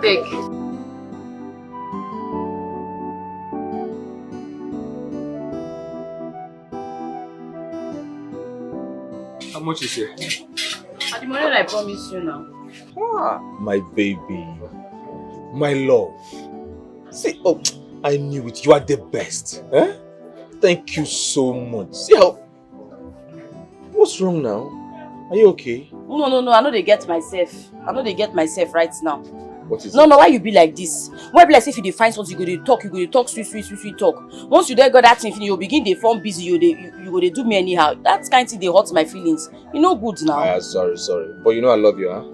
Take. How much is it? At the moment I promise you now. Ah, my baby. My love. See, oh, I knew it. You are the best. Eh? Thank you so much. See how... What's wrong now? Are you okay? No. I know they get myself. I know they get myself right now. What is it? No, why you be like this? Why be like if you define something, you go to talk, sweet talk. Once you then got that thing, you begin to form busy, you go to do me anyhow. That kind of thing, they hurt my feelings. You know good now. Ah, sorry. But you know I love you, huh?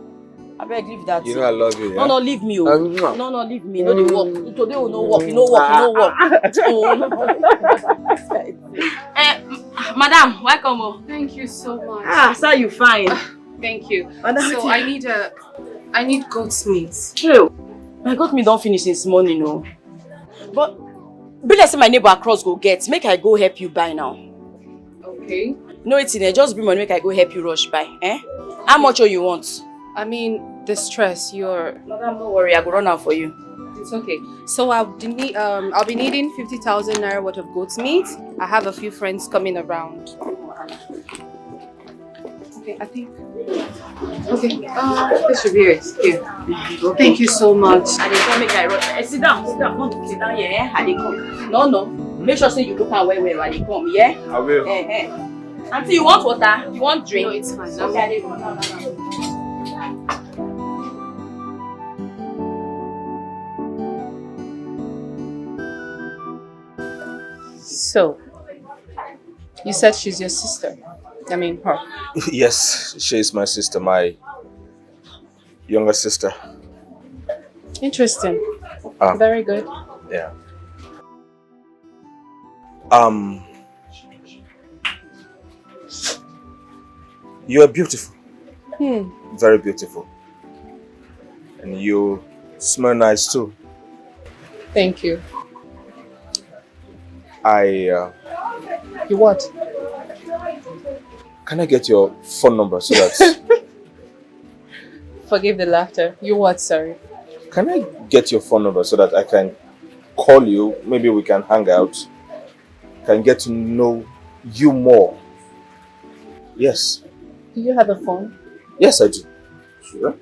I beg, leave that. You know I love you, yeah? No, leave me. No, leave me. No, they work. Today will no work. You know work. Madam, welcome. Thank you so much. Ah, sir, you fine. Thank you. Madam, so I need goat's meat. True. My goat meat don't finish this morning, no. But be like say my neighbor across go get. Make I go help you buy now. Okay. No, it's in there. Just bring money. Make I go help you rush buy. Eh? How much you want? I mean, the stress. Madam, don't worry. I go run out for you. It's okay. So I'll be needing 50,000 naira worth of goat's meat. I have a few friends coming around. Okay, I think. Okay. This should be it. Here. Okay. Thank you so much. I dey come make I rush. Sit down. Come sit down here. I dey come. No. Make sure say you look at where I dey come. Yeah. I will. Auntie, you want water? You want drink? No, it's fine. Okay, I dey come now. So, you said she's your sister. I mean, her. Yes, she is my sister, my younger sister. Interesting. Very good. Yeah. You are beautiful. Very beautiful. And you smell nice too. Thank you. You what? Can I get your phone number so that... Forgive the laughter. You what, sorry? Can I get your phone number so that I can call you? Maybe we can hang out. Can get to know you more. Yes. Do you have a phone? Yes, I do. Sure.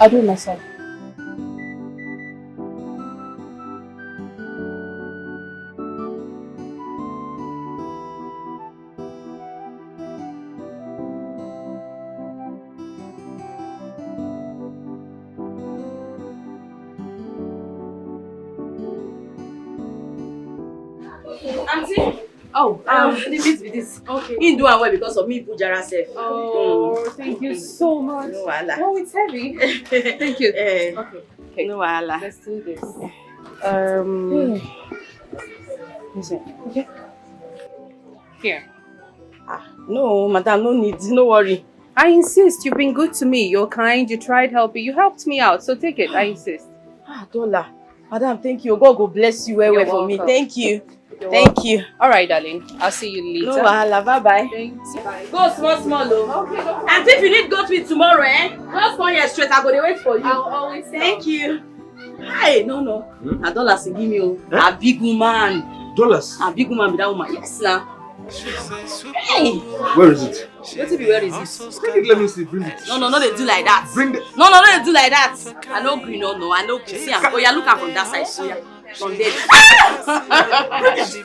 I'll do it myself. Auntie? Oh, the meat with this. Okay. You do well because of me, Pujara self. Oh, thank you so much. No wahala. Oh, it's heavy. Thank you. Okay. No wahala. Let's do this. Listen. Okay. Here. No, madam, no need. No worry. I insist. You've been good to me. You're kind. You tried helping. You helped me out. So take it. I insist. Dollar. Madam, thank you. God go bless you well for me. Thank you. Thank you. All right, darling. I'll see you later. No wahala. Bye-bye. Thanks. Bye. Go small, though. Okay. No. And if you need goat meat tomorrow, just come here straight. I go to wait for you. I'll always Thank you. Hi, no. A dollar to give me a big woman. Dollars? A big woman be that woman. Yes, now. Hey. Where is it? Where is it? Bring it, let me see. Bring it. No, they do like that. Bring it. No, they do like that. I know green, no. I know green. See, oh, yeah, look at from that side. So, yeah. From there.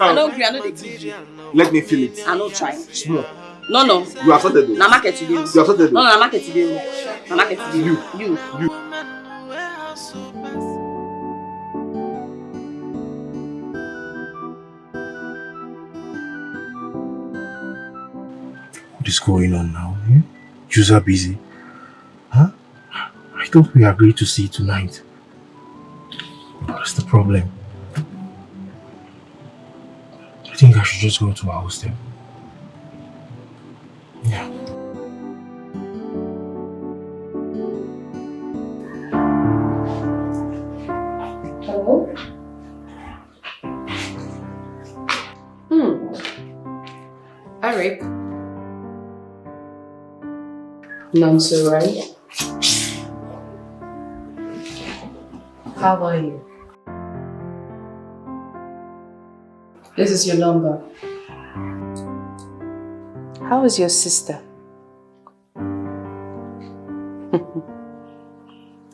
I know green, I know they give you. Let me feel it. I know try. Small. No. You are sorted though. Na market today. You are sorted though. No, na market today. Na market today. You. What is going on now? You are busy. Huh? I thought we agreed to see tonight. What's the problem? I think I should just go to our hostel. Yeah. Hello? Eric. None so right. How about you? This is your number. How is your sister?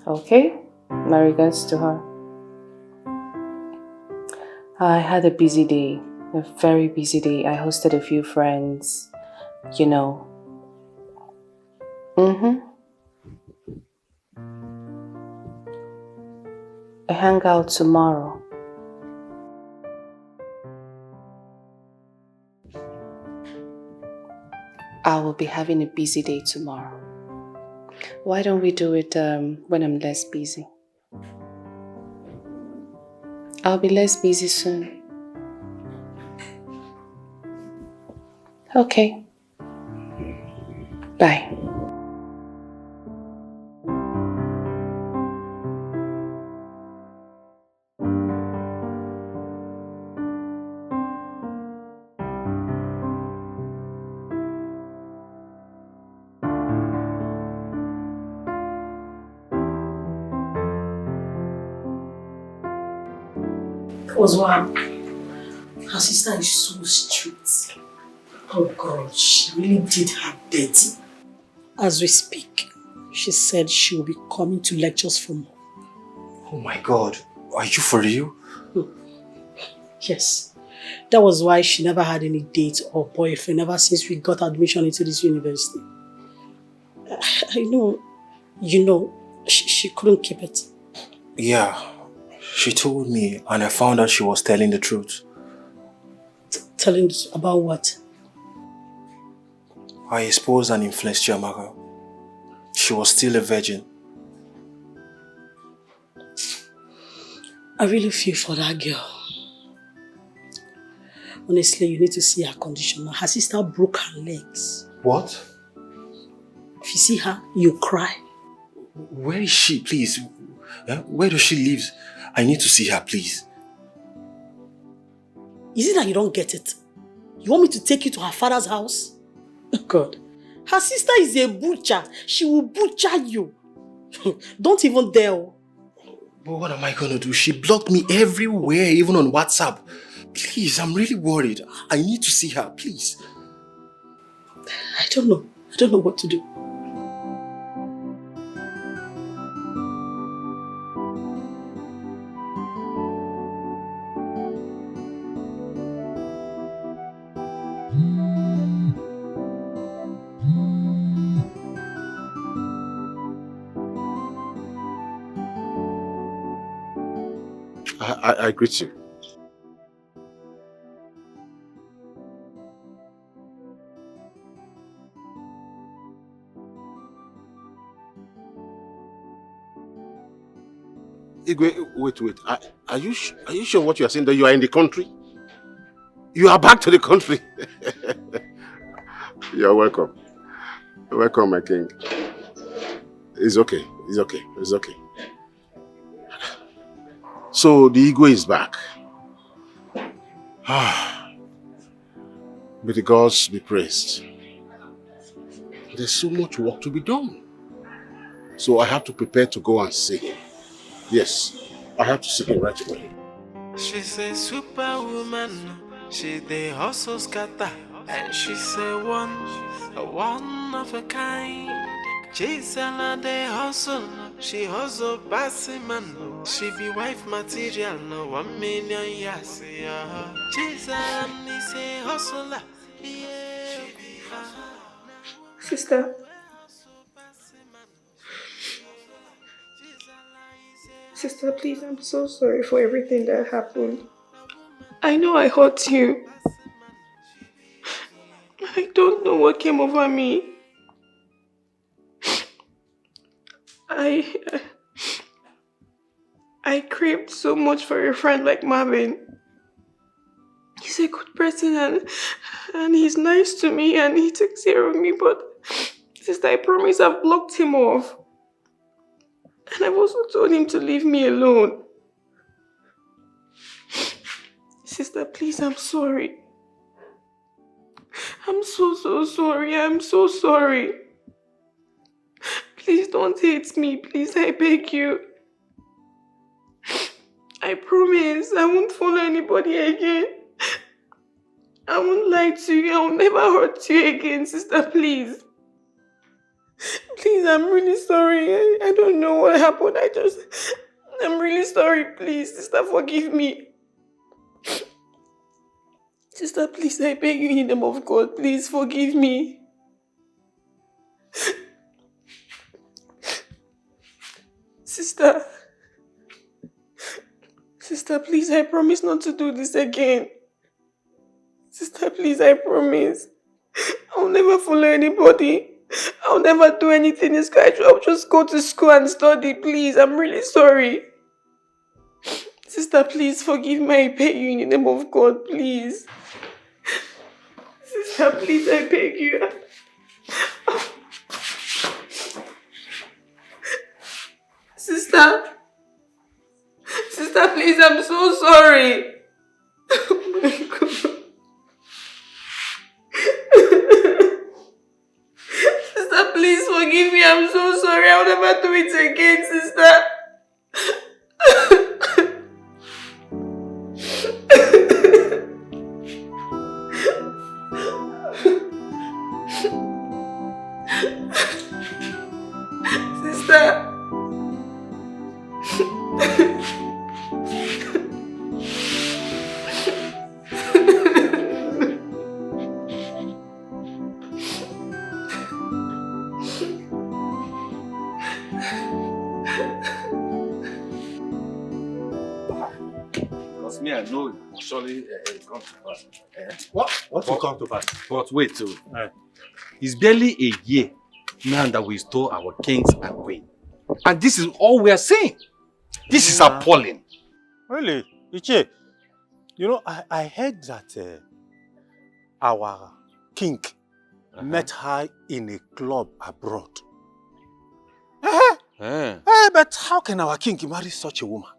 Okay, my regards to her. I had a busy day, a very busy day. I hosted a few friends, you know. I hang out tomorrow. I will be having a busy day tomorrow. Why don't we do it when I'm less busy? I'll be less busy soon. Okay. Bye. Oswald, her sister is so strict. Oh God, she really did her dirty. As we speak, she said she will be coming to lectures from home. Oh my God, are you for real? Yes. That was why she never had any date or boyfriend ever since we got admission into this university. I know, you know, she couldn't keep it. Yeah, she told me and I found out she was telling the truth. Telling about what? I exposed and influenced Yamaga. She was still a virgin. I really feel for that girl. Honestly, you need to see her condition. Her sister broke her legs. What? If you see her, you cry. Where is she, please? Where does she live? I need to see her, please. Is it that you don't get it? You want me to take you to her father's house? Oh God. Her sister is a butcher. She will butcher you. Don't even dare. But what am I going to do? She blocked me everywhere, even on WhatsApp. Please, I'm really worried. I need to see her, please. I don't know. I don't know what to do. I greet you. Igwe, wait. Are you sure what you are saying, that you are in the country? You are back to the country. You are welcome. Welcome, my king. It's okay. So the Igwe is back. May the gods be praised. There's so much work to be done. So I have to prepare to go and see him. Yes, I have to see him right away. She's a superwoman, she the hustle scatter, and she's a one of a kind. She's a the hustle, she hustle passing man, she be wife material, no 1 million years. She's a hustler, yeah. Sister. Sister, please, I'm so sorry for everything that happened. I know I hurt you. I don't know what came over me. I craved so much for a friend like Marvin. He's a good person and he's nice to me and he takes care of me, but sister, I promise I've blocked him off. And I've also told him to leave me alone. Sister, please, I'm sorry. I'm so sorry. I'm so sorry. Please don't hate me. Please, I beg you. I promise I won't follow anybody again. I won't lie to you. I will never hurt you again, sister, please. Please, I'm really sorry. I don't know what happened. I'm really sorry. Please, sister, forgive me. Sister, please, I beg you in the name of God. Please, forgive me. Sister. Sister, please, I promise not to do this again. Sister, please, I promise. I'll never follow anybody. I'll never do anything in school. I'll just go to school and study, please. I'm really sorry. Sister, please, forgive me. I beg you in the name of God, please. Sister, please, I beg you. Sister. Sister, please, I'm so sorry. Oh my God. Sister, please forgive me. I'm so sorry. I'll never do it again, sister. Sister. Because me, I know it will surely come to pass. What will come to pass? But wait, too. It's barely a year now that we stole our kings and queen. And this is all we are seeing. This is appalling. Really? Iche, you know, I heard that our king met her in a club abroad. But how can our king marry such a woman?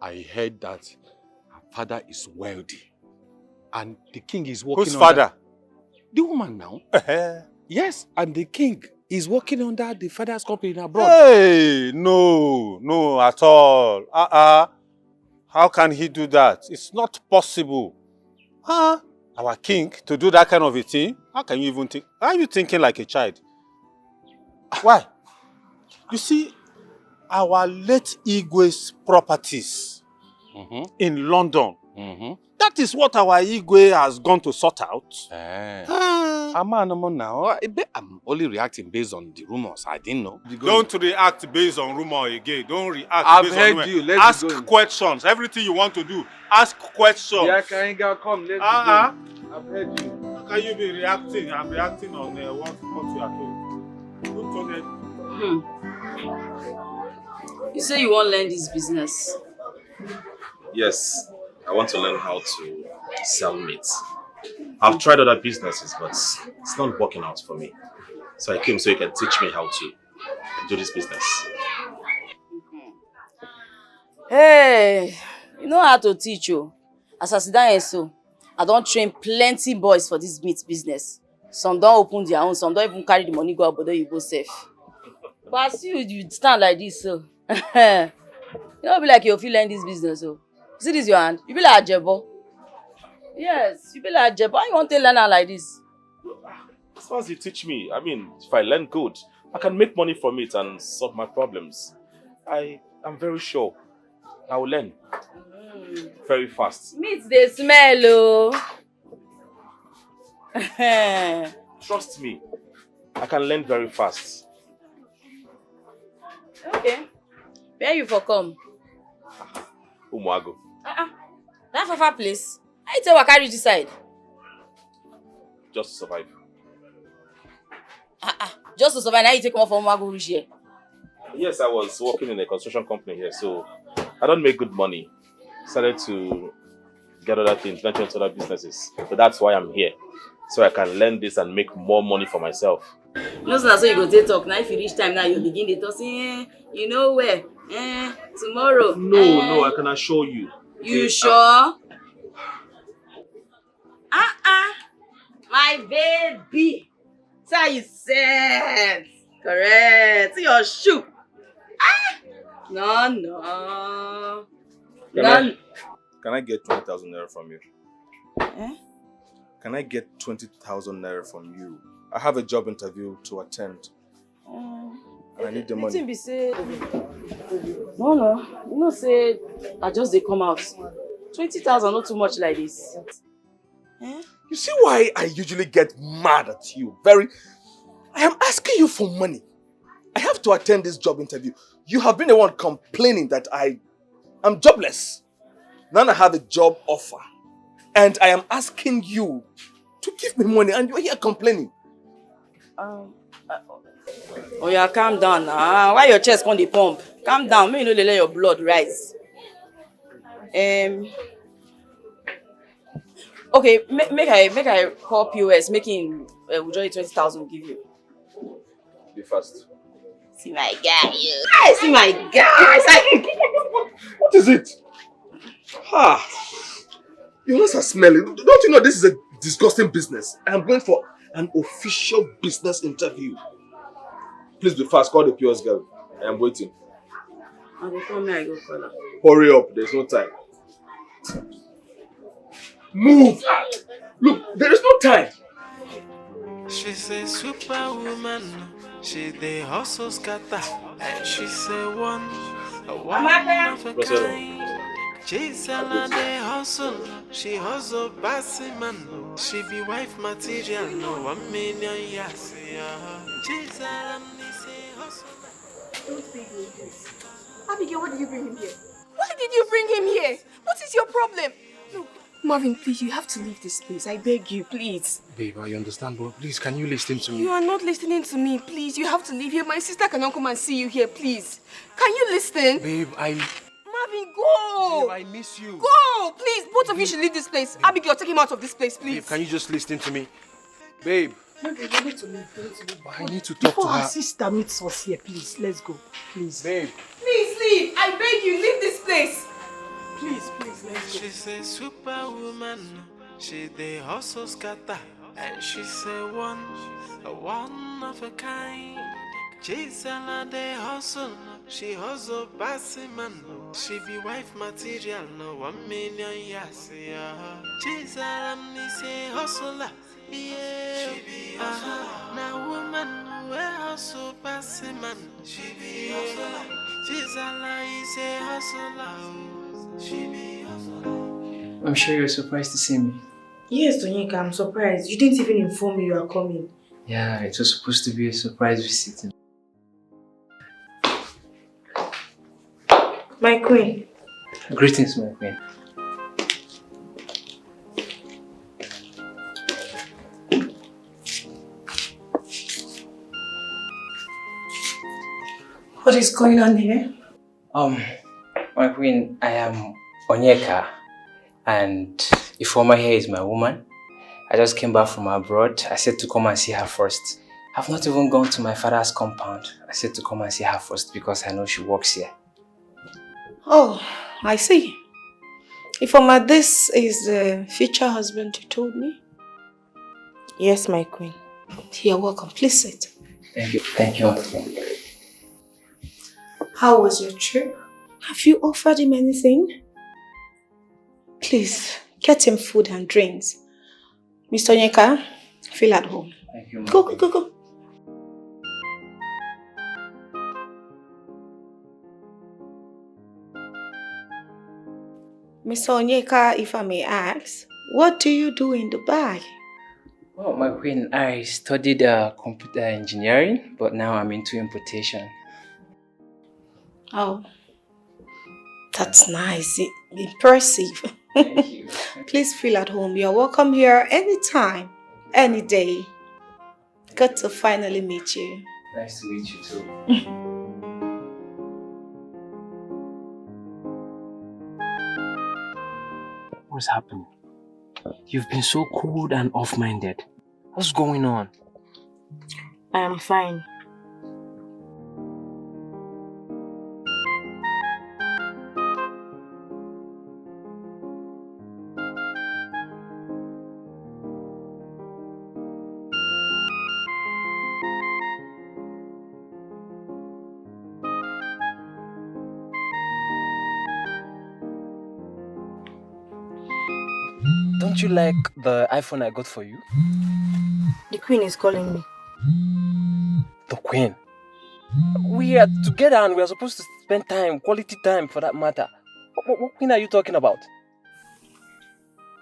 I heard that her father is wealthy. And the king is working Whose father? The woman now. Yes, and the king is working under the father's company abroad. Hey, no, at all. How can he do that? It's not possible. Our king to do that kind of a thing? How can you even think? Are you thinking like a child? Why? You see, our late Igwe's properties in London, that is what our Igwe has gone to sort out. I'm only reacting based on the rumors. I didn't know. Don't react based on rumor again. Don't react I've based heard on rumor. you. Let's ask be going. questions. Everything you want to do, ask questions. Yeah, can you come? Let's go. I've heard you. How can you be reacting? I'm reacting on what you are doing. Don't forget. You say you won't learn this business. Yes, I want to learn how to sell meat. I've tried other businesses, but it's not working out for me. So I came so you can teach me how to do this business. Hey, you know how to teach you. As I sit down here so, I don't train plenty boys for this meat business. Some don't open their own, some don't even carry the money go out, but then you go safe. But as you stand like this, so you don't be like you feel learn this business. So see this your hand? You be like Ajebo. Yes, you be like Ajebo. Why you want to learn her like this? As far as you teach me, I mean, if I learn good, I can make money from it and solve my problems. I am very sure I will learn very fast. Meat they smell, oh. Trust me, I can learn very fast. Okay. Where you for come? Umuago. That fafa place. I tell what carry this side. Just to survive. Just to survive. Now you take off from Umago reach here. Yes, I was working in a construction company here, so I don't make good money. Started to get other things, venture into other businesses. So that's why I'm here. So I can learn this and make more money for myself. No, so you go take talk. Now if you reach time, now you begin to talk. Say, you know where? Tomorrow. No, I can assure you. You sure? My baby. So you said. Correct. See your shoe. No. Can I get 20,000 naira from you? Eh? Can I get 20,000 naira from you? I have a job interview to attend. And I need the money. Be say, no. You know, say, I just they come out. 20,000 not too much like this. Eh? You see why I usually get mad at you? I am asking you for money. I have to attend this job interview. You have been the one complaining that I am jobless. Now I have a job offer. And I am asking you to give me money and you're here complaining. Oh yeah, calm down now. Why your chest on the pump? Calm down. May you know let your blood rise. Okay, make I call POS, making withdraw 20,000 give you. Be fast. See my guy, you. I see my guy. What is it? You must have smelled it. Don't you know this is a disgusting business? I am going for an official business interview. Please be fast. Call the POS girl. I am waiting. And they call me, I go call her. Hurry up. There's no time. Move! Look, there is no time. She's a superwoman. She the hustle scatter. And she's a one of a kind. She's a the hustle. She hustle bossy man. She be wife material. No 1 million yes. She's a hustle. Don't beg me this. Abigail, why did you bring him here? Why did you bring him here? What is your problem? Look, Marvin, please, you have to leave this place. I beg you, please. Babe, I understand, but please, can you listen to me? You are not listening to me. Please, you have to leave here. My sister cannot come and see you here, please. Can you listen? Babe, Marvin, go! Babe, I miss you. Go! Please, both of you should leave this place. Babe. Abigail, take him out of this place, please. Babe, can you just listen to me? Babe. Maybe we need to leave. I need to talk to Before her. our sister meets us here, please, let's go. Please. Babe. Please leave. I beg you, leave this place. Please, let's go. She's a superwoman. She the hustle scatter. And she's a one of a kind. She's a the hustle. She hustle bossy man. She be wife material. No 1 million yes. She's a hustler. Yeah, she be now woman we hustle bossy man. She be hustler. She's a hustler. She be hustler. I'm sure you're surprised to see me. Yes, Tonyika, I'm surprised. You didn't even inform me you are coming. Yeah, it was supposed to be a surprise visit. My queen. Greetings, my queen. What is going on here? My queen, I am Onyeka, and Ifoma here is my woman. I just came back from abroad. I said to come and see her first. I've not even gone to my father's compound. I said to come and see her first because I know she works here. Oh, I see. Ifoma, this is the future husband you told me? Yes, my queen. You're welcome. Please sit. Thank you. Thank you, my queen. How was your trip? Have you offered him anything? Please, get him food and drinks. Mr. Onyeka, feel at home. Thank you, Go. Mr. Onyeka, if I may ask, what do you do in Dubai? Well, my queen, I studied computer engineering, but now I'm into importation. Oh, that's nice. Impressive. Thank you. Please feel at home. You're welcome here anytime, any day. Good to finally meet you. Nice to meet you too. What's happening? You've been so cold and off-minded. What's going on? I am fine. Didn't you like the iPhone I got for you? The queen is calling me. The queen? We are together and we are supposed to spend time, quality time for that matter. What queen are you talking about?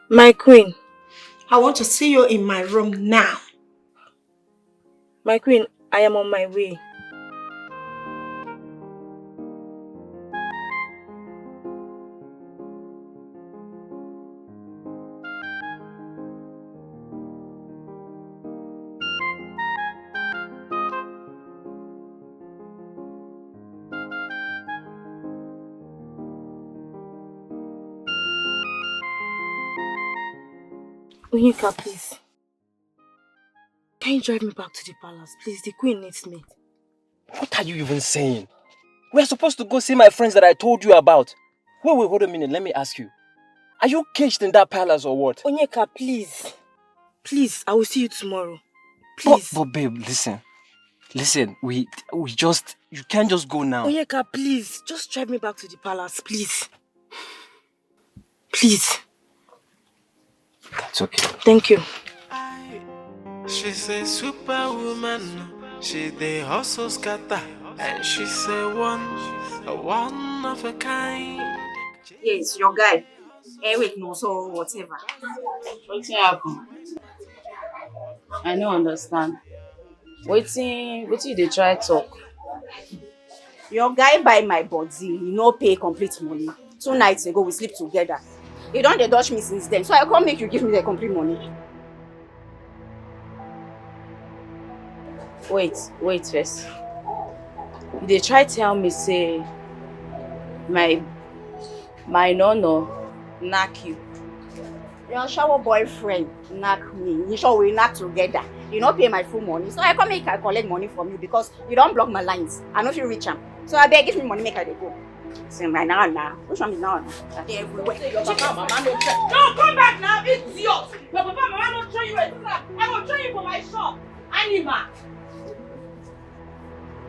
My queen, I want to see you in my room now. My queen, I am on my way. Onyeka, please. Can you drive me back to the palace? Please, the queen needs me. What are you even saying? We are supposed to go see my friends that I told you about. Wait, hold a minute, let me ask you. Are you caged in that palace or what? Onyeka, please. Please, I will see you tomorrow. Please. But babe, listen. Listen, we just... You can't just go now. Onyeka, please. Just drive me back to the palace, please. Please. That's okay. Thank you. She's a superwoman. She the hustle scatter. And she's a one of a kind. Yes, your guy. Wait, no, so whatever. What's happen? I don't understand. Waiting, they try talk. Your guy buy my body, he no pay complete money. 2 nights ago, we sleep together. He don't dey dodge me since then, so I can't make you give me the complete money. Wait first. They try tell me say my no knock you. Your shower boyfriend knock me. You sure we knock together. You don't pay my full money, so I can't make I collect money from you because you don't block my lines. I know if you reach him, so I beg give me money make I dey go. Say my now. Which one is now? Everywhere. Your papa, mama no try. No, come back now, idiot. Your papa, mama no try you. I will try you for my shop. Anima.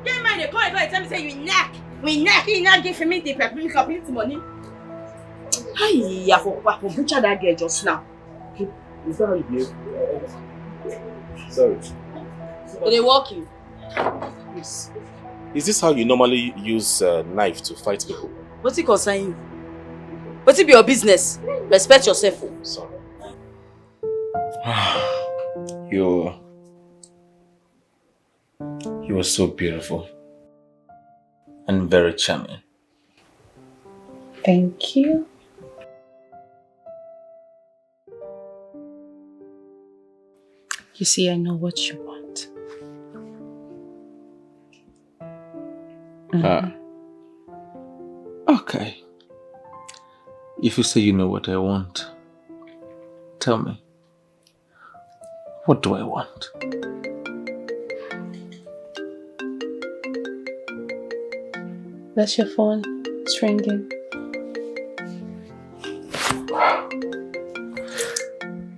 Get mind the call and tell me say you knack. We knack. You not give me the complete money. Hi, for butcher that girl just now. Is that how you behave? Sorry. So they walk you. Yes. Is this how you normally use knife to fight people? What's it concern you? What's it be your business? Respect yourself. Sorry. You were so beautiful and very charming. Thank you. You see, I know what you want. Okay. If you say you know what I want, tell me. What do I want? That's your phone. It's ringing.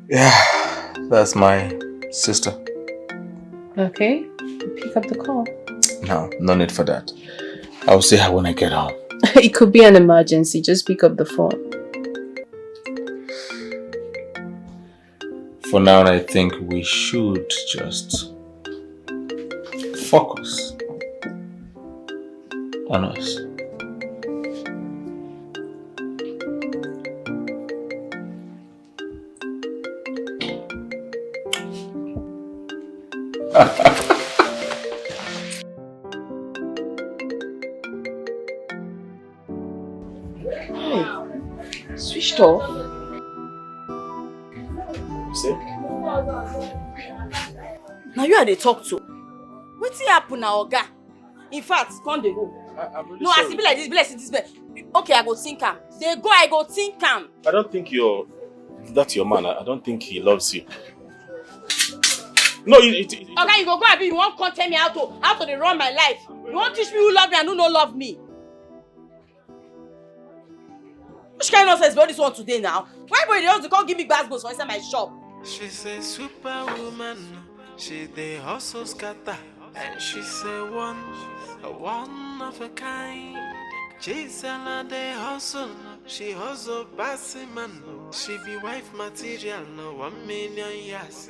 Yeah, that's my sister. Okay, pick up the call. No need for that. I'll see her when I get home. It could be an emergency. Just pick up the phone. For now, I think we should just focus on us. Switched off. See? Now you are the talk to. What's happen now, Oga? In fact, come they go. I'm really no, sorry. I see be like this, Okay, I go think am. They go, I go think am. I don't think that's your man. I don't think he loves you. No, Okay, you go abi, you won't come tell me how to dey run my life. You won't teach me who love me and who no love me. Which kind of nonsense be all this one today now? Why boy they also come give me baskets for inside my shop? She's a superwoman. She the hustle scatter. And she's a one of a kind. She's a the hustle. She hustle passing man. She be wife material, no 1 million years.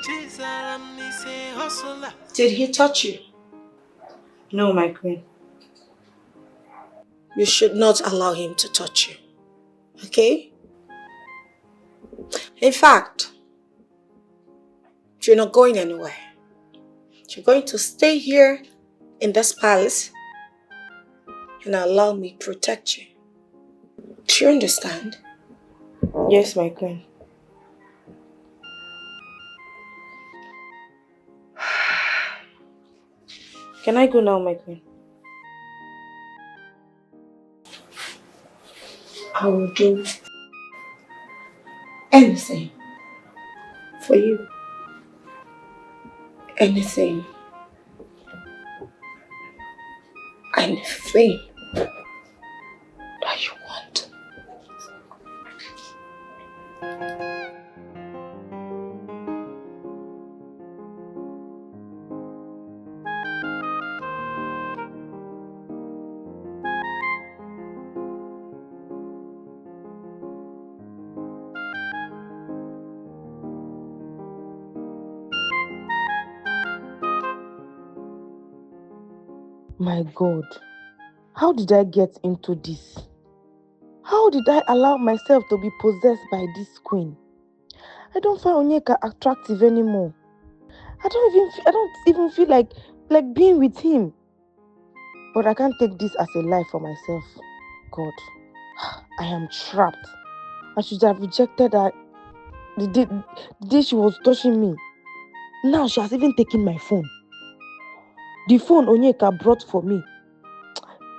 Chizaram ni say hustler. Did he touch you? No, my queen. You should not allow him to touch you. Okay? In fact, you're not going anywhere. You're going to stay here in this palace and allow me to protect you. Do you understand? Yes, my queen. Can I go now, my queen? I will do anything for you. Anything. Anything that you want. My God, how did I get into this? How did I allow myself to be possessed by this queen? I don't find Onyeka attractive anymore. I don't even feel like being with him. But I can't take this as a lie for myself. God, I am trapped. I should have rejected her the day she was touching me. Now she has even taken my phone. The phone Onyeka brought for me.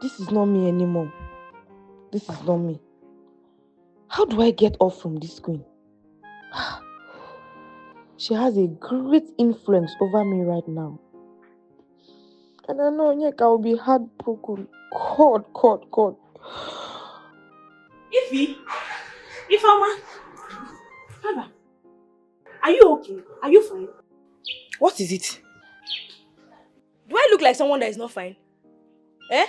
This is not me anymore. This is not me. How do I get off from this queen? She has a great influence over me right now. And I know Onyeka will be heartbroken. God. Ifeoma, Baba, are you okay? Are you fine? What is it? Do I look like someone that is not fine? Eh?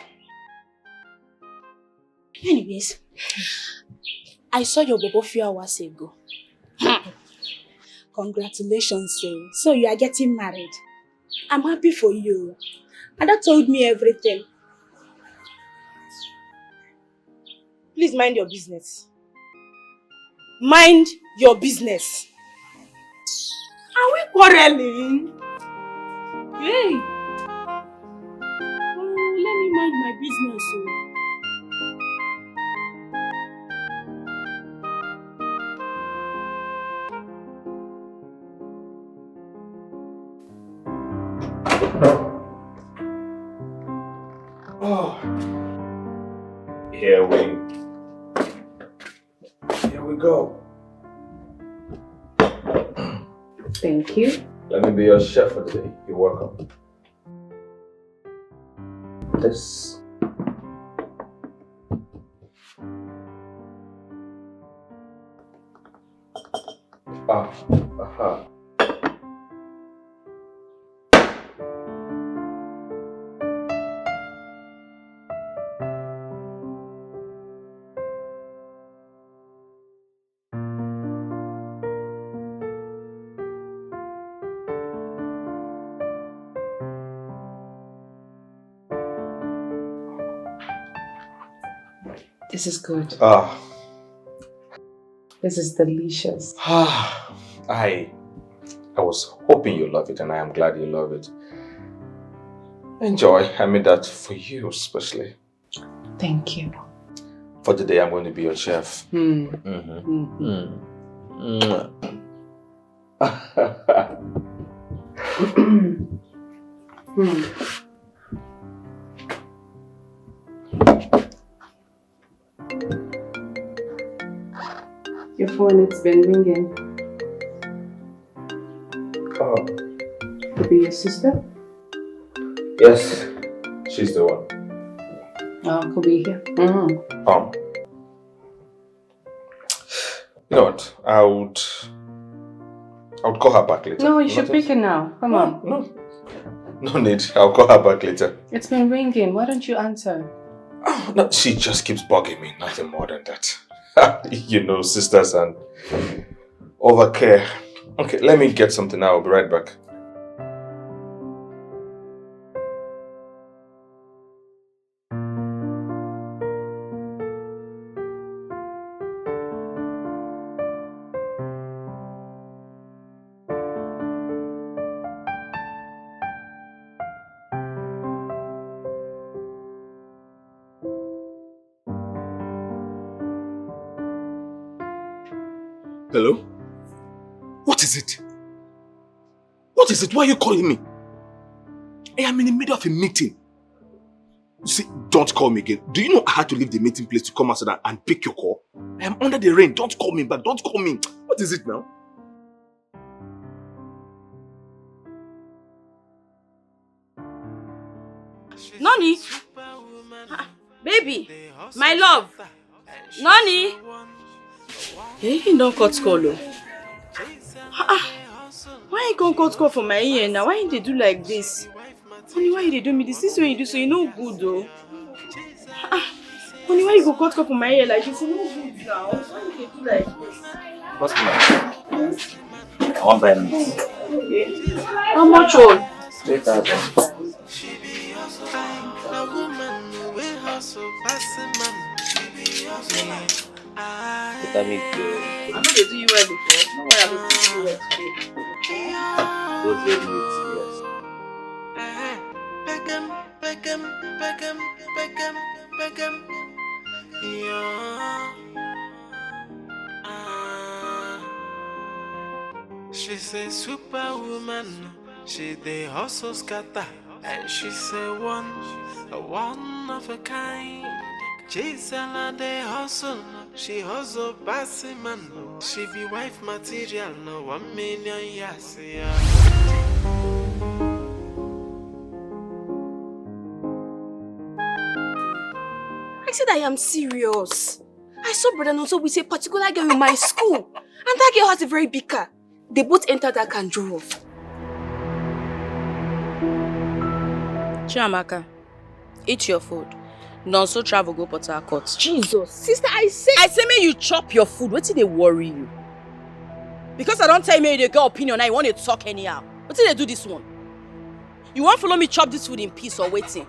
Anyways, I saw your bobo few hours ago. Congratulations, so you are getting married. I'm happy for you. Ada told me everything. Please mind your business. Mind your business. Are we quarreling? Hey! Oh, let me mind my business. Oh. Here we go. Thank you. Let me be your chef for today. You're welcome. This. Aha. This is good. This is delicious. I was hoping you love it, and I am glad you love it. Enjoy. I made that for you especially. Thank you. For today, I'm going to be your chef. Your phone, it's been ringing. Could be your sister? Yes, she's the one. Could be here. You know what? I would call her back later. No, you should pick it now. Come on. No need. I'll call her back later. It's been ringing. Why don't you answer? No, she just keeps bugging me. Nothing more than that. You know, sisters and overcare. Okay, let me get something. I'll be right back. Hello? What is it? What is it? Why are you calling me? I am in the middle of a meeting. You see, don't call me again. Do you know I had to leave the meeting place to come outside and pick your call? I am under the rain. Don't call me back. Don't call me. What is it now? Nani? Baby, my love. Nani? Hey, he don't cut call. Why you can't cut call for my ear now? Why they do like this? Honey, why they do me this? This way you do so you know good though. Honey, why you go cut call for my ear like this? You know good now. Why you do like this? What's the matter? I want buy meat. Okay. How much all? 3,000. Better meat. I know they do you well before. No worry, I will do you well today. Those red meats, yes. She's a superwoman. She dey hustle scatter, and she's a one of a kind. Gisela dey hustle, she hustle passing man. She be wife material, no 1 million years. I said I am serious. I saw Brother Nonso with a particular girl in my school, and that girl has a very big car. They both entered that car and drove off. Chiamaka, eat your food. Nonso travel go Port Harcourt. Jesus, sister, I say may you chop your food. What did they worry you? Because I don't tell you the girl opinion now you want to talk anyhow. What did they do this one? You want to follow me chop this food in peace or waiting?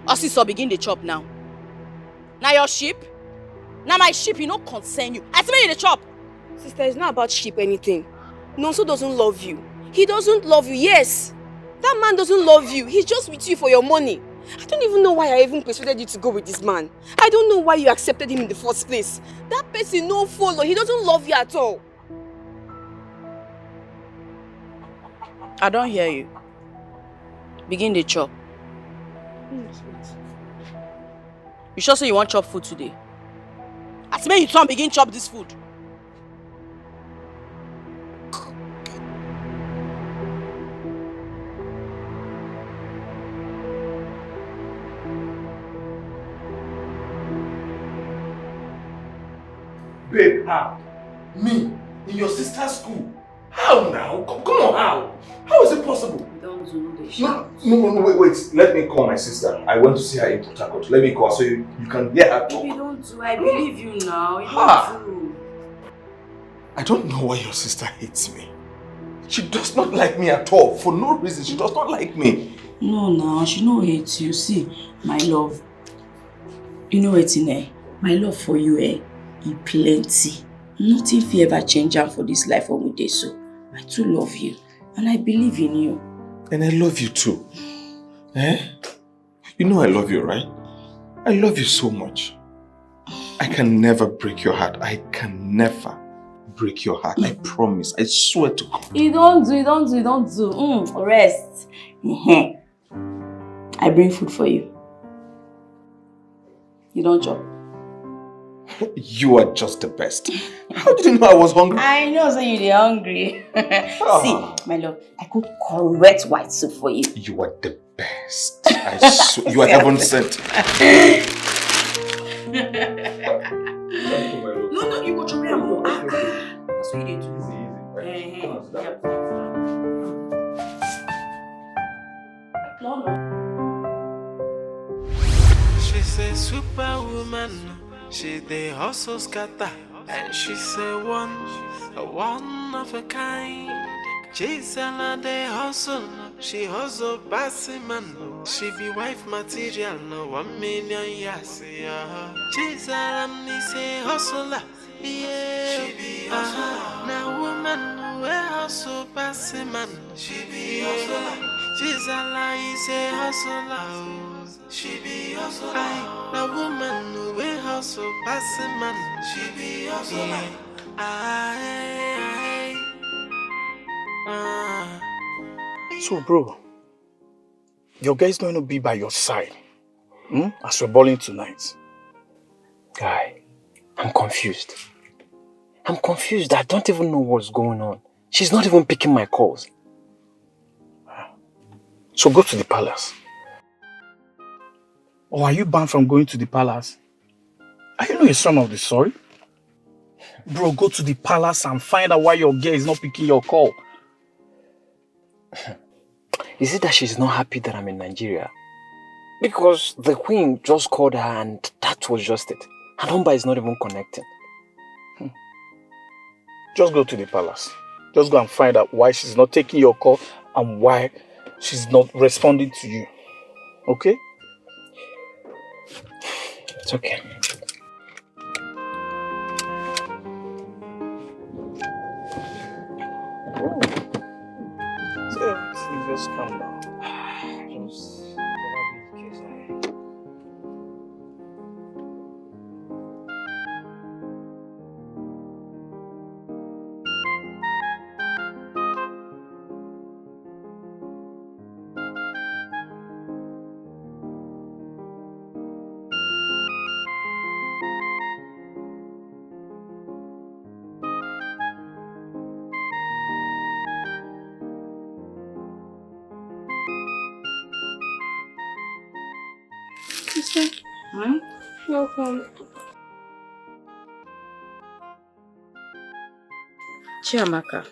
Or sister begin the chop now. Now your sheep? Now my sheep, you know concern you. I say may you the chop. Sister, it's not about sheep anything. Nonso doesn't love you. He doesn't love you, yes. That man doesn't love you. He's just with you for your money. I don't even know why I even persuaded you to go with this man. I don't know why you accepted him in the first place. That person no follow. He doesn't love you at all. I don't hear you. Begin the chop. You sure say you want chop food today? I say you turn begin chop this food. Babe, how? Me? In your sister's school? How now? Come on, how? How is it possible? Don't do this. No, wait. Let me call my sister. I want to see her in Port Harcourt. Let me call her so you can hear her talk. Baby, don't do. I believe you now. You Ha! don't do. I don't know why your sister hates me. She does not like me at all. For no reason. She does not like me. No, she no hates you. See, my love. You know what's in there? My love for you, it plenty. Nothing if you ever change out for this life when we did so. I too love you. And I believe in you. And I love you too. You know I love you, right? I love you so much. I can never break your heart. I can never break your heart. I promise. I swear to God. You don't do. Rest. I bring food for you. You don't chop. You are just the best. How did you know I was hungry? I know, so you're hungry. See, my love, I cook correct white soup for you. You are the best. You are heaven sent. No, you go to me. That's what you do. She's a superwoman. she they hustle scatter. And she say one of a kind. Gisela they hustle, she hustle passing man. She be wife material, no 1 million yes, yeah. Gisela me say hustler, yeah. She be hustler. Now woman we hustle passing man. She be hustler. Gisela is a hustler. She be hustler. Now woman we hustle passing man. She be hustler. Yeah. So, bro, your guy is going to be by your side as we're balling tonight. Guy, I'm confused. I'm confused. I don't even know what's going on. She's not even picking my calls. So go to the palace. Or are you banned from going to the palace? Are you not a son of the soil? Bro, go to the palace and find out why your girl is not picking your call. Is it that she's not happy that I'm in Nigeria? Because the queen just called her and that was just it. Her number is not even connecting. Just go to the palace. Just go and find out why she's not taking your call and why she's not responding to you. Okay? It's okay. Just calm down. Sister, welcome. Chiamaka.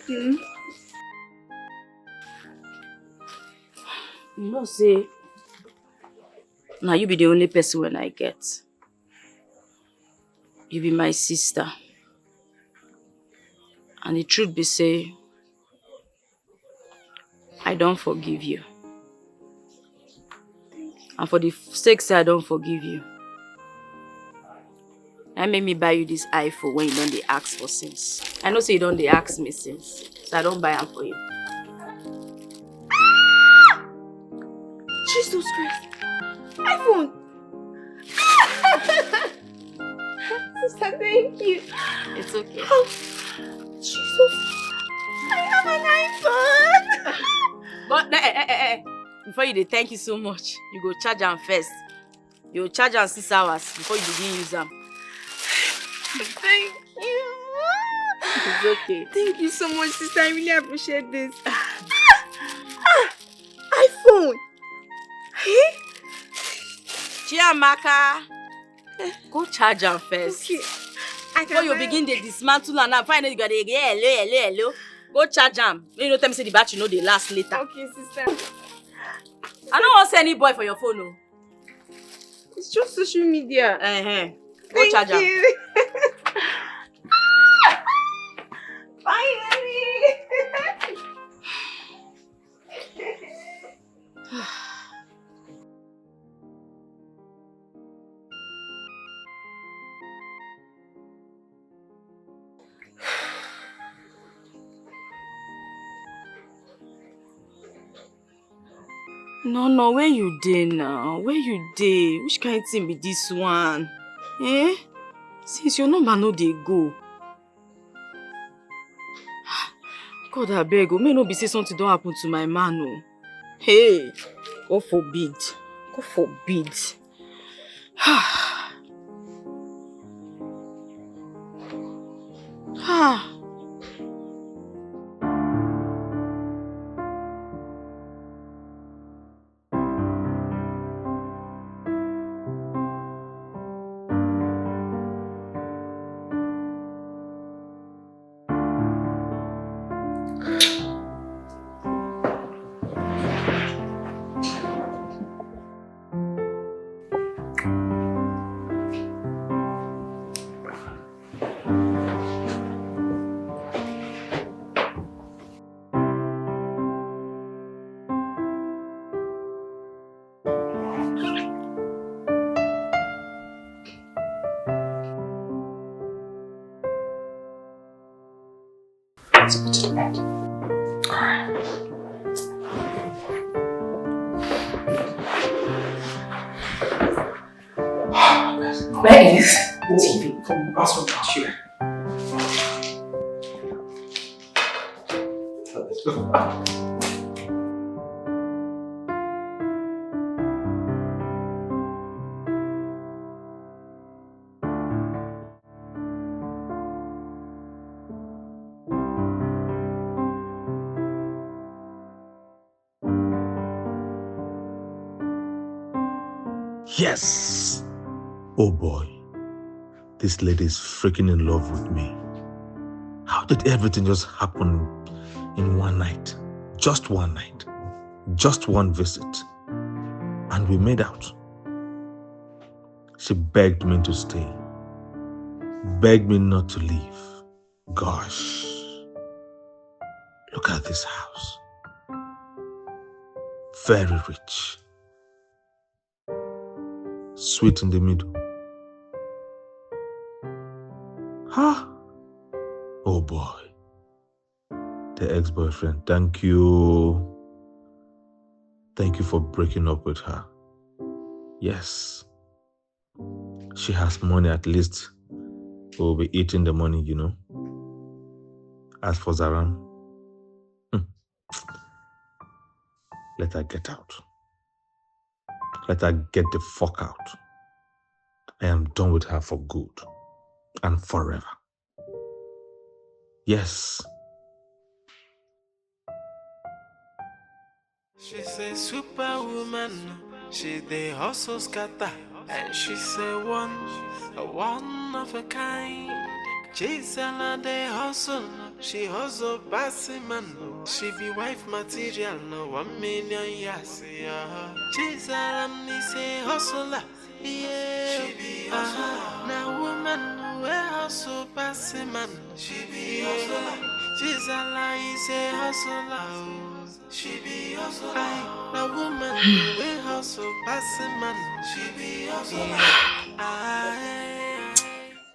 Hmm? You know, say, now you be the only person when I get. You be my sister. And the truth be say, I don't forgive you. And for the sake say I don't forgive you, that made me buy you this iPhone when you don't dey ask for since. I know say you don't dey ask me since, so I don't buy them for you. Jesus Christ. iPhone. Sister, thank you. It's okay. Oh, Jesus. I have an iPhone. But before you dey thank you so much, you go charge them first. You go charge them 6 hours before you begin use them. Thank you. It's okay. Thank you so much, sister. I really appreciate this. iPhone. Chiamaka, go charge them first. Okay. Before you begin the dismantle and now finally you got the hello. Go charge them. You know, tell me say the battery no dey last later. Okay, sister. I don't want to say any boy for your phone, no. It's just social media. Go charge them. You. Finally. No, where you dey now? Where you dey? Which kind of thing be this one? Since your number no dey go. God abeg, may no be say something don't happen to my man, oh. Hey, God forbid. God forbid. Where is TV? From also here. Yes! Oh boy, this lady is freaking in love with me. How did everything just happen in one night? Just one night. Just one visit. And we made out. She begged me to stay. Begged me not to leave. Gosh. Look at this house. Very rich. Sweet in the middle. Huh? Oh boy. The ex-boyfriend. Thank you. Thank you for breaking up with her. Yes. She has money, at least. We'll be eating the money, you know. As for Zaran, let her get out. Let her get the fuck out. I am done with her for good. And forever. Yes. She's a superwoman, she the hustle scatter, and she's a one of a kind. She's a the hustle, she hustle bossy man, she be wife material, no 1 million years, yeah. She's a hustler, yeah. She be hustler, now woman we hustle bossy man, she be hustler. She's a hustler. She be hustle. The woman we hustle, passing man. She be hustle.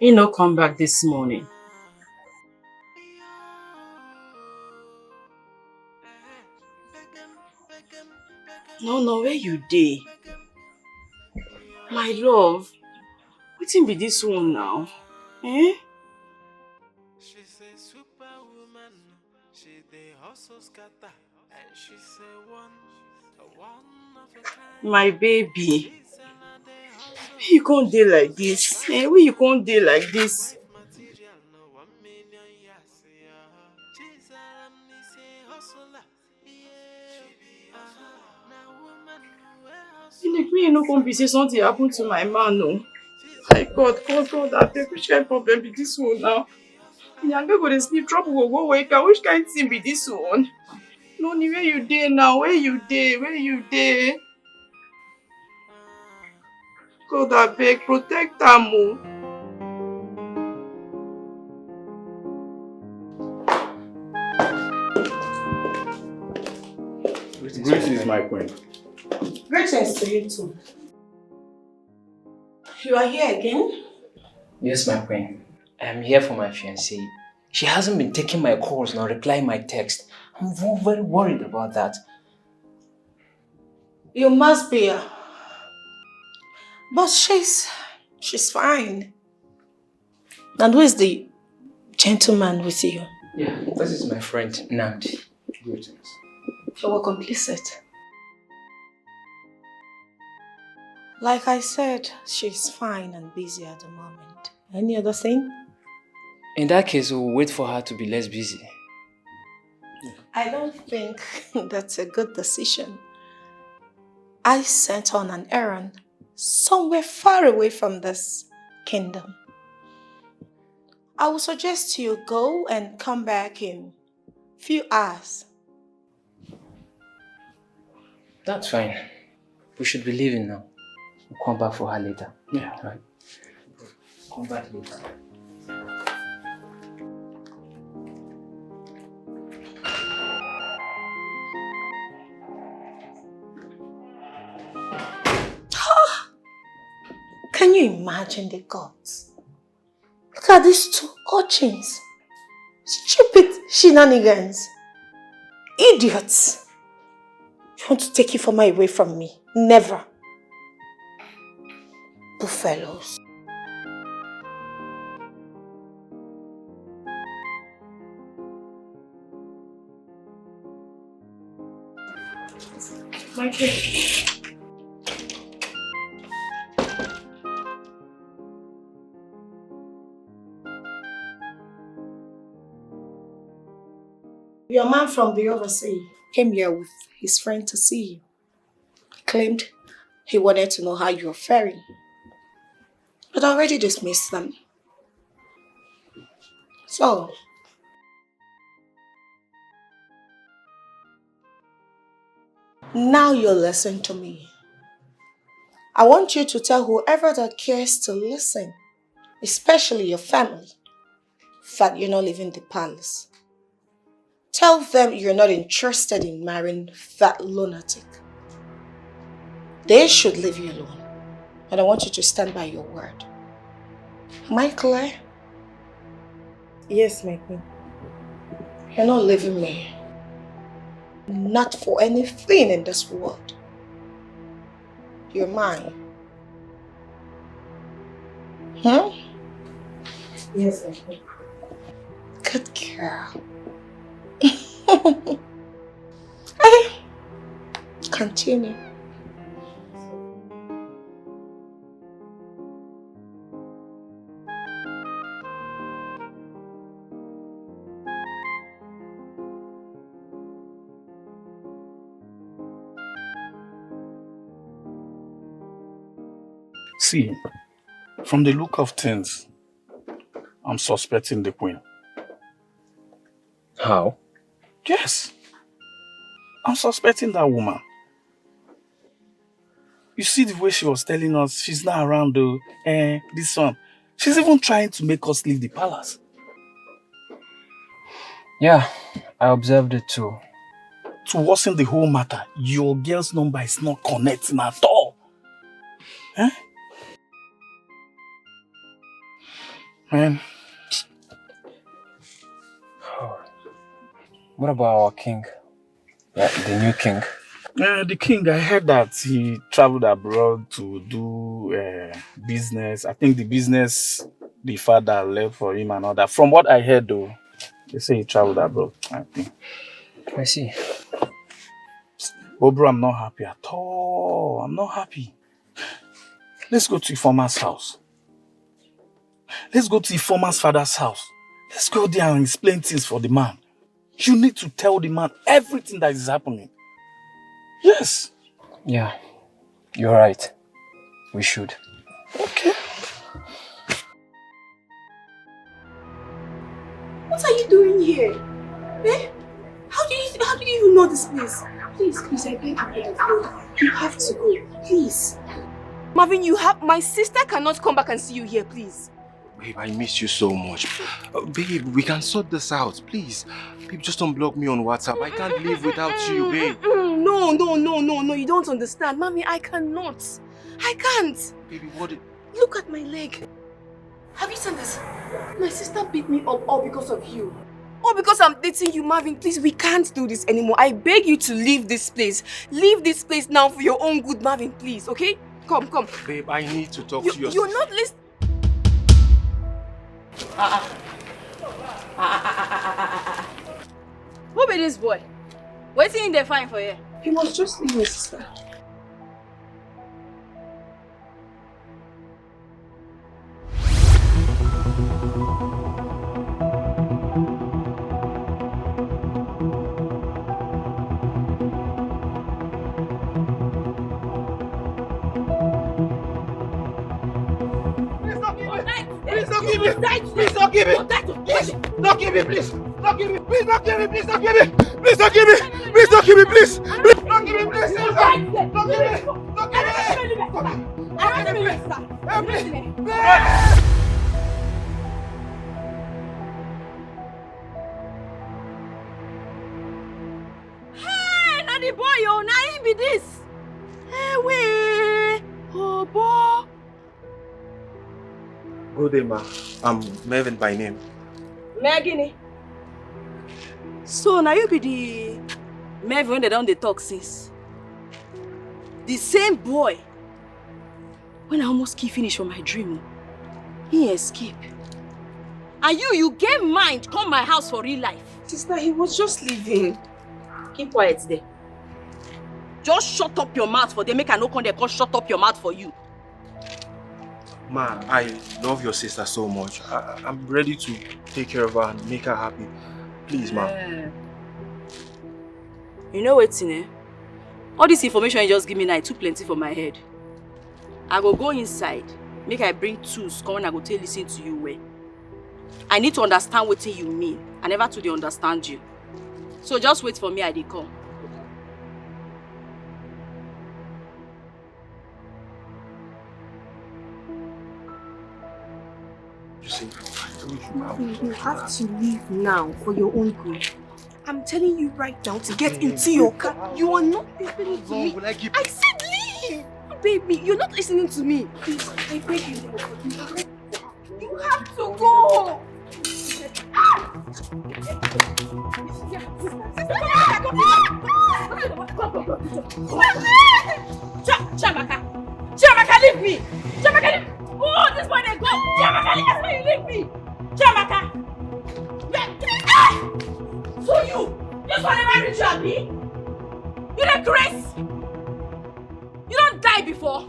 He no come back this morning. No, where you dey? My love, wetin be this one now? Eh? She's a superwoman. She the hustle scatter, and she's a one of a kind. My baby. Where you can't dey like this? Eh? Where you can't dey like this? You no come be say something happened to my man, no. My God, I beg, which kind of problem be this one now? Nyanga go to sleep, trouble go wake up. Which kind of thing be this one? No, where you dey now? Where you dey? God, I beg, protect am, oh. Greetings, my queen. Greetings to you too. You are here again? Yes, my queen. I am here for my fiancée. She hasn't been taking my calls nor replying my text. I'm very worried about that. You must be. But she's fine. And who is the gentleman with you? Yeah, this is my friend, Nandi. Greetings. You're welcome, please sit. Like I said, she's fine and busy at the moment. Any other thing? In that case, we'll wait for her to be less busy. I don't think that's a good decision. I sent on an errand somewhere far away from this kingdom. I would suggest you go and come back in a few hours. That's fine. We should be leaving now. We'll come back for her later. Yeah. Right. Come back later. Can you imagine the gods? Look at these two urchins. Stupid Shenanigans. Idiots. You want to take Ifeoma away from me? Never. Buffaloes. My kid. Your man from the overseas came here with his friend to see you. He claimed he wanted to know how you're faring. But I already dismissed them. So, now you'll listen to me. I want you to tell whoever that cares to listen, especially your family, that you're not leaving the palace. Tell them you're not interested in marrying that lunatic. They should leave you alone. And I want you to stand by your word. Am I clear? Yes, my queen. You're not leaving me. Not for anything in this world. You're mine. Hmm? Yes, my queen. Good girl. Okay. Continue. See, from the look of things, I'm suspecting the queen. How? Yes. I'm suspecting that woman. You see the way she was telling us she's not around though, this one. She's even trying to make us leave the palace. Yeah, I observed it too. To worsen the whole matter, your girl's number is not connecting at all. Eh? Man. What about our king? Yeah, the new king. The king, I heard that he traveled abroad to do business. I think the business the father left for him and all that. From what I heard though, they say he traveled abroad, I think. I see. But bro, I'm not happy at all. I'm not happy. Let's go to Ifeoma's house. Let's go to Ifeoma's father's house. Let's go there and explain things for the man. You need to tell the man everything that is happening. Yes. Yeah, you're right. We should. Okay. What are you doing here? Eh? How do you even know this place? Please, I beg you, God. You have to go. Please. Marvin, my sister cannot come back and see you here, please. Babe, I miss you so much. Babe, we can sort this out, please. Babe, just unblock me on WhatsApp. I can't live without you, babe. No, you don't understand. Mommy, I cannot. I can't. Baby, what? Look at my leg. Have you seen this? My sister beat me up all because of you. All because I'm dating you, Marvin. Please, we can't do this anymore. I beg you to leave this place. Leave this place now for your own good, Marvin, please, okay? Come. Babe, I need to talk to you. You're not listening. Who be this boy? Waiting in the fine for you. He was just leaving, sister. Please don't give me! Please don't give me! Please don't give me! Please don't give me! Please don't give me! Please don't give me! Please don't give me! Please don't give me! Please don't give me! Please don't give me! Don't give me! Help me! Hey, na the boy, oh, na him be this. Hey, wait. Oh, boy. Good day, ma. I'm Mervin by name. Megini. So now you be the Mervyn when they don't talk since. The same boy. When I almost keep finish for my dream, he escape. And you get mind come my house for real life. Sister, he was just leaving. Keep quiet there. Just shut up your mouth for them. Make I no come there, come shut up your mouth for you. Ma, I love your sister so much. I'm ready to take care of her and make her happy. Please, ma. You know what's in it? All this information you just give me now, too plenty for my head. I go inside, make I bring tools, come and I go tell listen to you well. I need to understand what you mean. I never truly understand you. So just wait for me, I dey come. You see, You have to leave now for your own good. I'm telling you right now to get into your car. You are not listening to me. I said leave! Baby, you're not listening to me. Please, I beg you. You have to go! Chiamaka, leave me! Chiamaka, leave me! Oh, this boy they go! Chiamaka, that's why you leave me! Chiamaka! So this one never reach you, Abi? You like grace? You don't die before?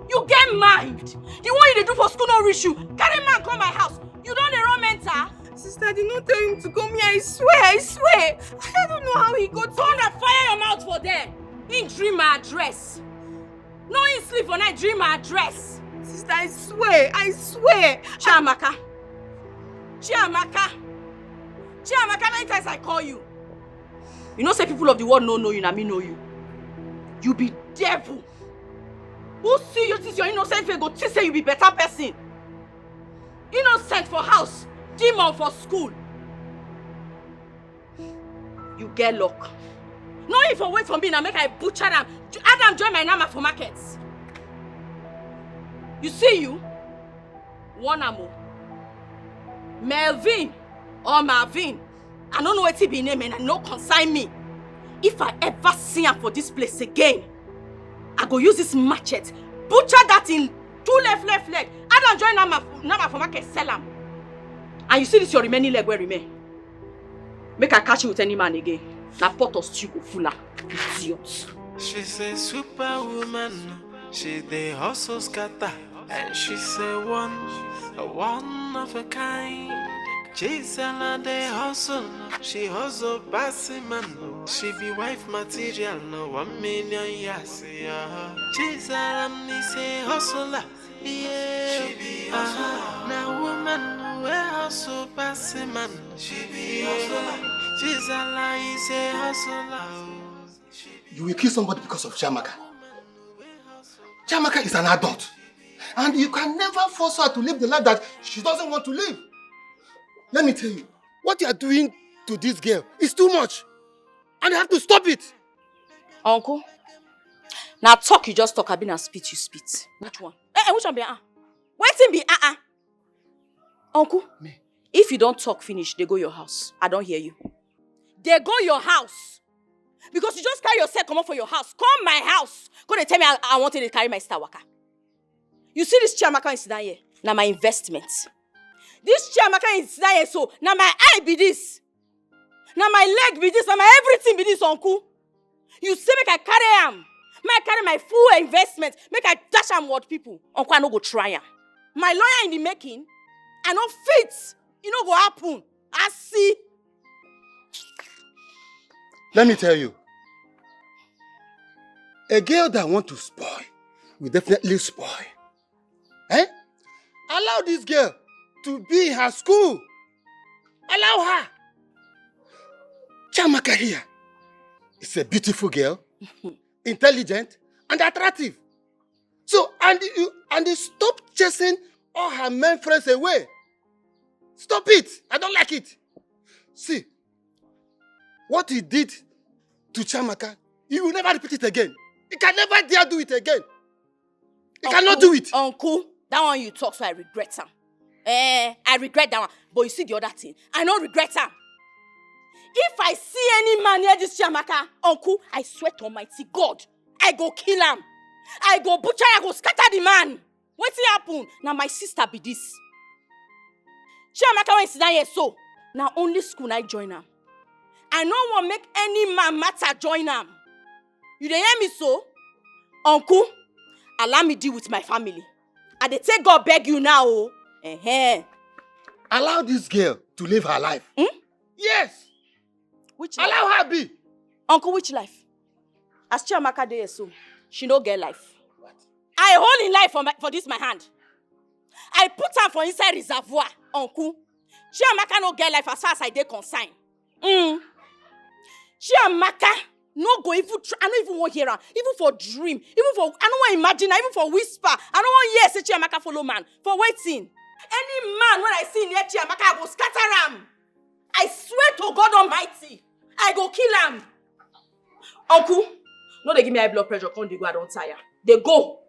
You get mind! The one you do for school no reach you. Carry man come my house. You don't run mental. Sister, I did not tell him to come here. I swear. I don't know how he got. Turn and fire your mouth for them. He dream my address. No, he sleep for night. Dream my address. Sister, I swear. Chiamaka, many times I call you. You know, say people of the world no know you, and me know you. You be devil. Who see you think you're innocent? Go think say you be better person. Innocent for house, demon for school. You get luck. No, if you wait for me now, make I butcher them. Adam join my nama for markets. You see you? One amo. Melvin or Marvin. I don't know what he be name and I no consign me. If I ever see him for this place again, I go use this machete, butcher that in two left leg. Adam join nama for market, sell him. And you see this your remaining leg where remain. Make I catch you with any man again. Na pot of stew go full am. Idiot. She's a superwoman. She dey hustle scatter. And she's a one of a kind. Gisela dey hustle. She hustle passing man. She be wife material. No 1 million years. Gisela is a hustler. Yeah. She be hustler. Now woman we hustle passing man. She be hustler. Gisela is a hustler. You will kill somebody because of Chiamaka. Chiamaka is an adult. And you can never force her to live the life that she doesn't want to live. Let me tell you, what you are doing to this girl is too much. And you have to stop it. Uncle, now talk you just talk, I been a spit you spit. Which one? Which one be Waiting be Uncle, me. If you don't talk finish, they go your house. I don't hear you. They go your house. Because you just carry yourself, come up for your house. Come my house. Go and tell me I wanted to carry my star waka. You see this Chiamaka is down here? Now my investment. This Chiamaka is down here, so now my eye be this. Now my leg be this. Now my everything be this, uncle. You say make I carry am. Make I carry my full investment. Make I dash am what people. Uncle, I no go try am. My lawyer in the making, I no fit. It no go happen. I see. Let me tell you. A girl that wants to spoil will definitely spoil. Eh? Allow this girl to be in her school. Allow her. Chiamaka here is a beautiful girl, intelligent, and attractive. So, and you stop chasing all her men friends away. Stop it. I don't like it. See, what he did to Chiamaka, he will never repeat it again. He can never dare do it again. He cannot do it. Uncle, that one you talk, so I regret him. I regret that one. But you see the other thing, I don't regret him. If I see any man near this Chiamaka, uncle, I swear to Almighty God, I go kill him. I go butcher, I go scatter the man. What's happen? Now my sister be this. Chiamaka when sit down here so. Now only school I join her. I no want make any man matter join them. You dey hear me so? Uncle, allow me deal with my family. I dey take God beg you now. Oh. Allow this girl to live her life. Yes. Which life? Allow her be. Uncle, which life? As Chiamaka dey so, she no get life. What? I hold in life for this my hand. I put her for inside reservoir, uncle. Chiamaka no get life as far as I dey concerned. Chiamaka no go even try. I don't even want to hear her. Even for dream. Even for, I don't want to imagine her. Even for whisper. I don't want to hear say Chiamaka follow man. For waiting. Any man when I see near Chiamaka, I go scatter him. I swear to God Almighty, I go kill him. Uncle, no they give me high blood pressure. Come they go, I don't tire. They go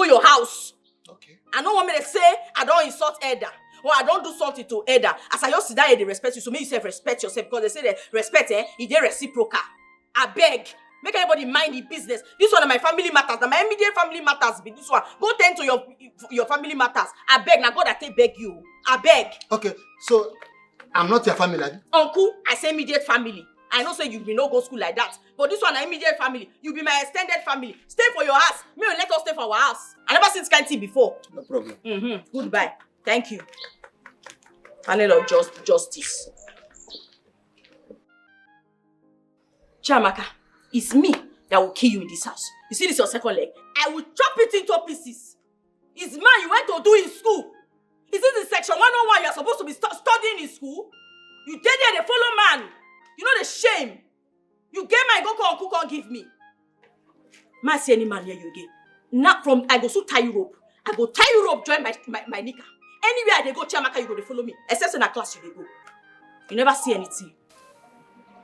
your house. Okay. I don't want me to say I don't insult Elder. Or I don't do something to Elder. As I just sit down here, they respect you. So make yourself respect yourself. Because they say that respect, is there reciprocal. I beg. Make everybody mind the business. This one of my family matters. Now my immediate family matters be this one. Go tend to your family matters. I beg. Now God, I take beg you. I beg. Okay, so I'm not your family. Uncle, I say immediate family. I know say you be no go school like that. But this one is immediate family. You be my extended family. Stay for your house. Me let us stay for our house. I never seen this kind of thing before. No problem. Goodbye. Thank you. Panel of justice. Chiamaka, it's me that will kill you in this house. You see this your second leg? I will chop it into pieces. It's man you went to do in school. Is it in section 101 you are supposed to be studying in school? You did there, they follow man. You know the shame. You gave my go uncle can't give me. Man see any man here you again. Not from I go so tie you rope. I go tie you rope, join my nika. Anywhere they go, Chiamaka, you go, they follow me. Except in a class you they go. You never see anything.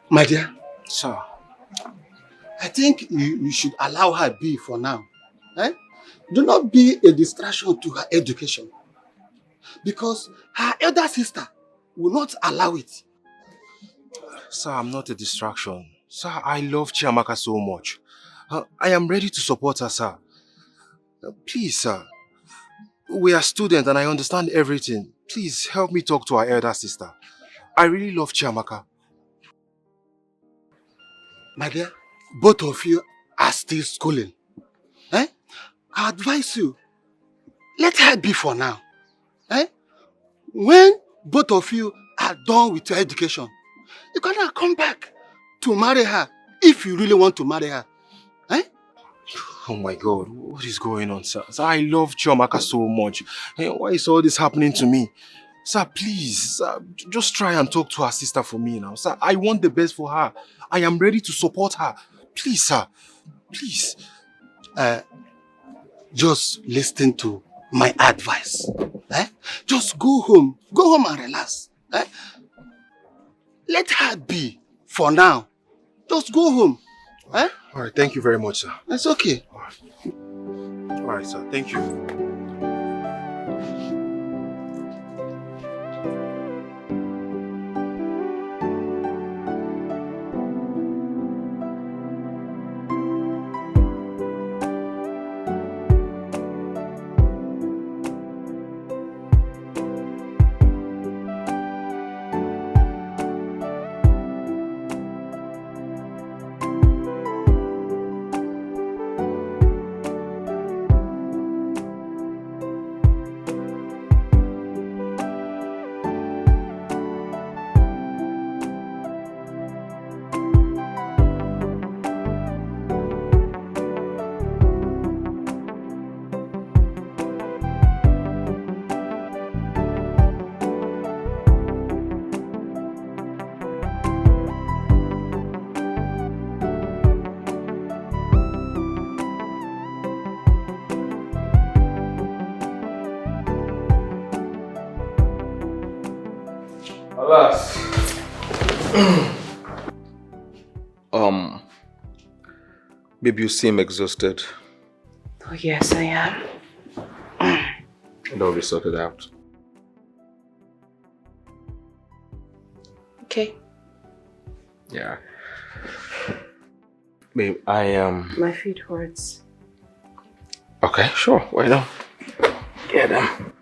My dear. Sir. I think you should allow her be for now. Do not be a distraction to her education. Because her elder sister will not allow it. Sir, I'm not a distraction. Sir, I love Chiamaka so much. I am ready to support her, sir. Please, sir. We are students and I understand everything. Please help me talk to our elder sister. I really love Chiamaka. My dear, both of you are still schooling. I advise you, let her be for now. When both of you are done with your education, you can come back to marry her if you really want to marry her. Oh my God, what is going on, sir? Sir, I love Chiamaka so much. Why is all this happening to me? Sir, please, sir, just try and talk to her sister for me now. Sir, I want the best for her. I am ready to support her. Please, sir. Please. Just listen to my advice. Just go home. Go home and relax. Let her be for now. Just go home. All right, thank you very much, sir. It's okay. All right, sir. Thank you. Alas. Baby, you seem exhausted. Oh, yes, I am. And I'll be sorted out. Okay. Yeah. Babe, I am... My feet hurts. Okay, sure. Why not? Get them.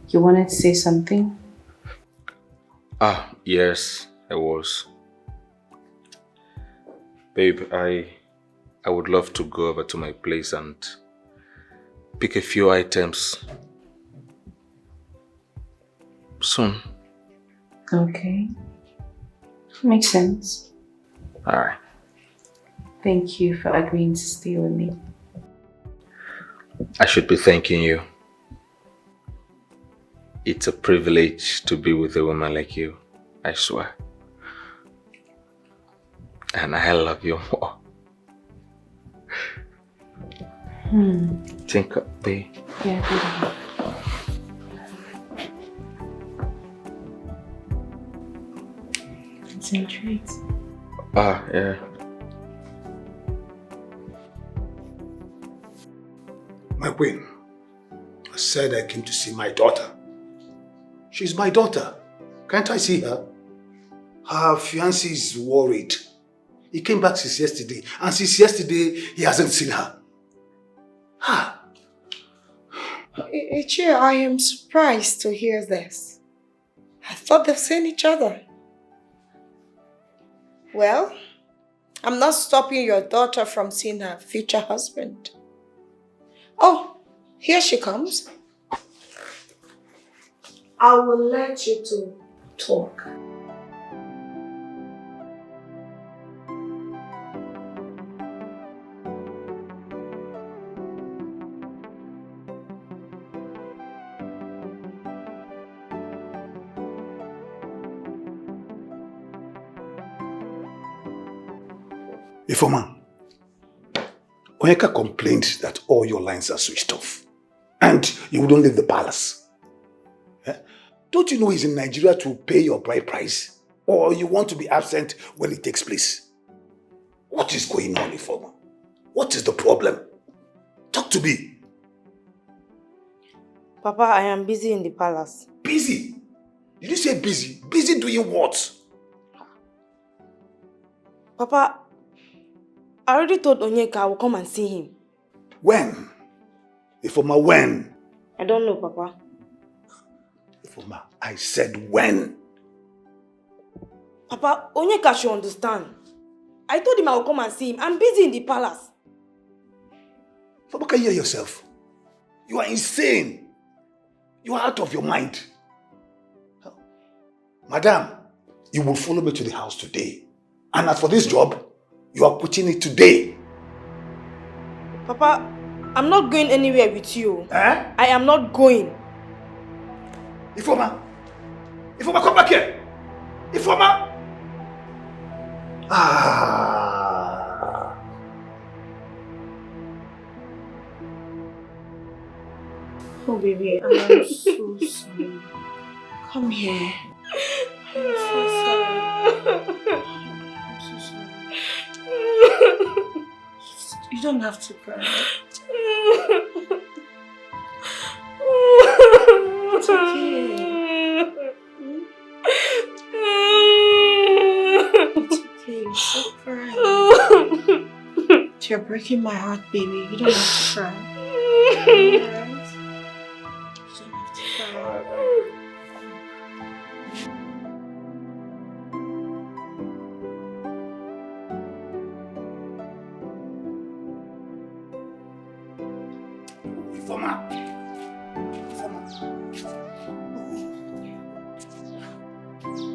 You wanted to say something? Ah, yes, I was. Babe, I would love to go over to my place and pick a few items soon. Okay. Makes sense. Alright. Thank you for agreeing to stay with me. I should be thanking you. It's a privilege to be with a woman like you, I swear. And I love you more. Think up, babe. Yeah, concentrate. Ah, yeah. My queen, I said I came to see my daughter. She's my daughter. Can't I see her? Her fiancé is worried. He came back since yesterday, and since yesterday, he hasn't seen her. Ichie, I am surprised to hear this. I thought they've seen each other. Well, I'm not stopping your daughter from seeing her future husband. Oh, here she comes. I will let you two talk. Ifoma, Onyeka complained that all your lines are switched off and you wouldn't leave the palace. Don't you know he's in Nigeria to pay your bride price? Or you want to be absent when it takes place? What is going on, Ifoma? What is the problem? Talk to me. Papa, I am busy in the palace. Busy? Did you say busy? Busy doing what? Papa, I already told Onyeka I will come and see him. When? Ifoma, when? I don't know, Papa. Ifoma, I said when? Papa, Onyeka should understand. I told him I will come and see him. I'm busy in the palace. Ifoma, can you hear yourself? You are insane. You are out of your mind. Madam, you will follow me to the house today. And as for this job, you are quitting it today. Papa, I'm not going anywhere with you. Eh? I am not going. Ifoma! Ifoma, come back here! Ifoma! Oh, baby, I am so sorry. Come here. I'm so sorry. I'm so sorry. You don't have to cry. It's okay. It's okay. Stop crying. You're breaking my heart, baby. You don't have to cry.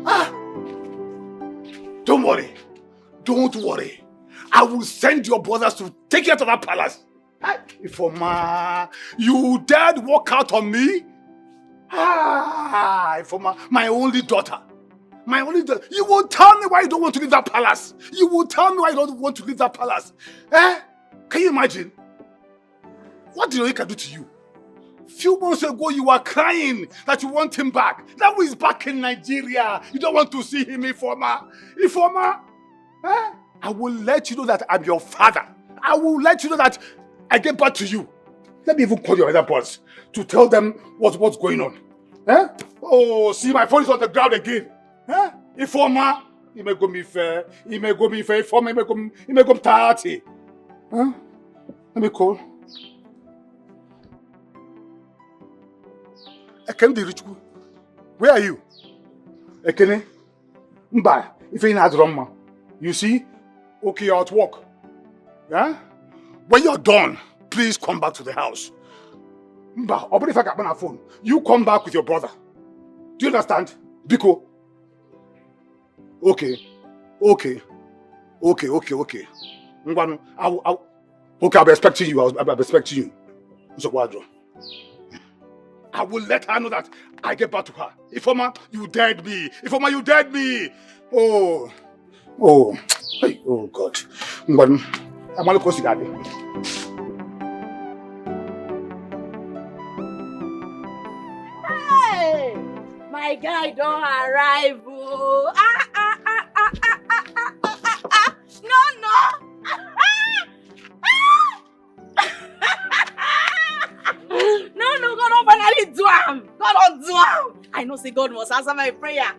Alright? Don't worry. Don't worry. I will send your brothers to take you to that palace. Ifoma, you dared walk out on me? Ifoma, my only daughter. My only daughter. You will tell me why you don't want to leave that palace. You will tell me why you don't want to leave that palace. Can you imagine? What did Onyeka do to you? Few months ago, you were crying that you want him back. Now he's back in Nigeria. You don't want to see him, Ifoma. Ifoma, I will let you know that I'm your father. I will let you know that I get back to you. Let me even call your other boss to tell them what's going on. Eh? Oh, see, my phone is on the ground again. Eh? Informer, he may go me fair. He may go me fair. Informer, he may go 30. Huh? Let me call. Ekene the rich. Where are you? Ekene? Mba, if you're not wrong, you see? Okay, you're at work. Yeah? When you're done, please come back to the house. Mba, or if I got my phone, you come back with your brother. Do you understand? Biko. Okay. Okay. Ngwanu, okay, I'll be expecting you. I'll be expecting you. I will let her know that I get back to her. Ifoma, you dared me. Ifoma, you dared me. Oh. Hey, oh God. Ngwanu, I'm going to go see daddy. Hey, my guy don't arrive. Oh. No. No, God don't finally do am. God don't do am. I know say God must answer my prayer.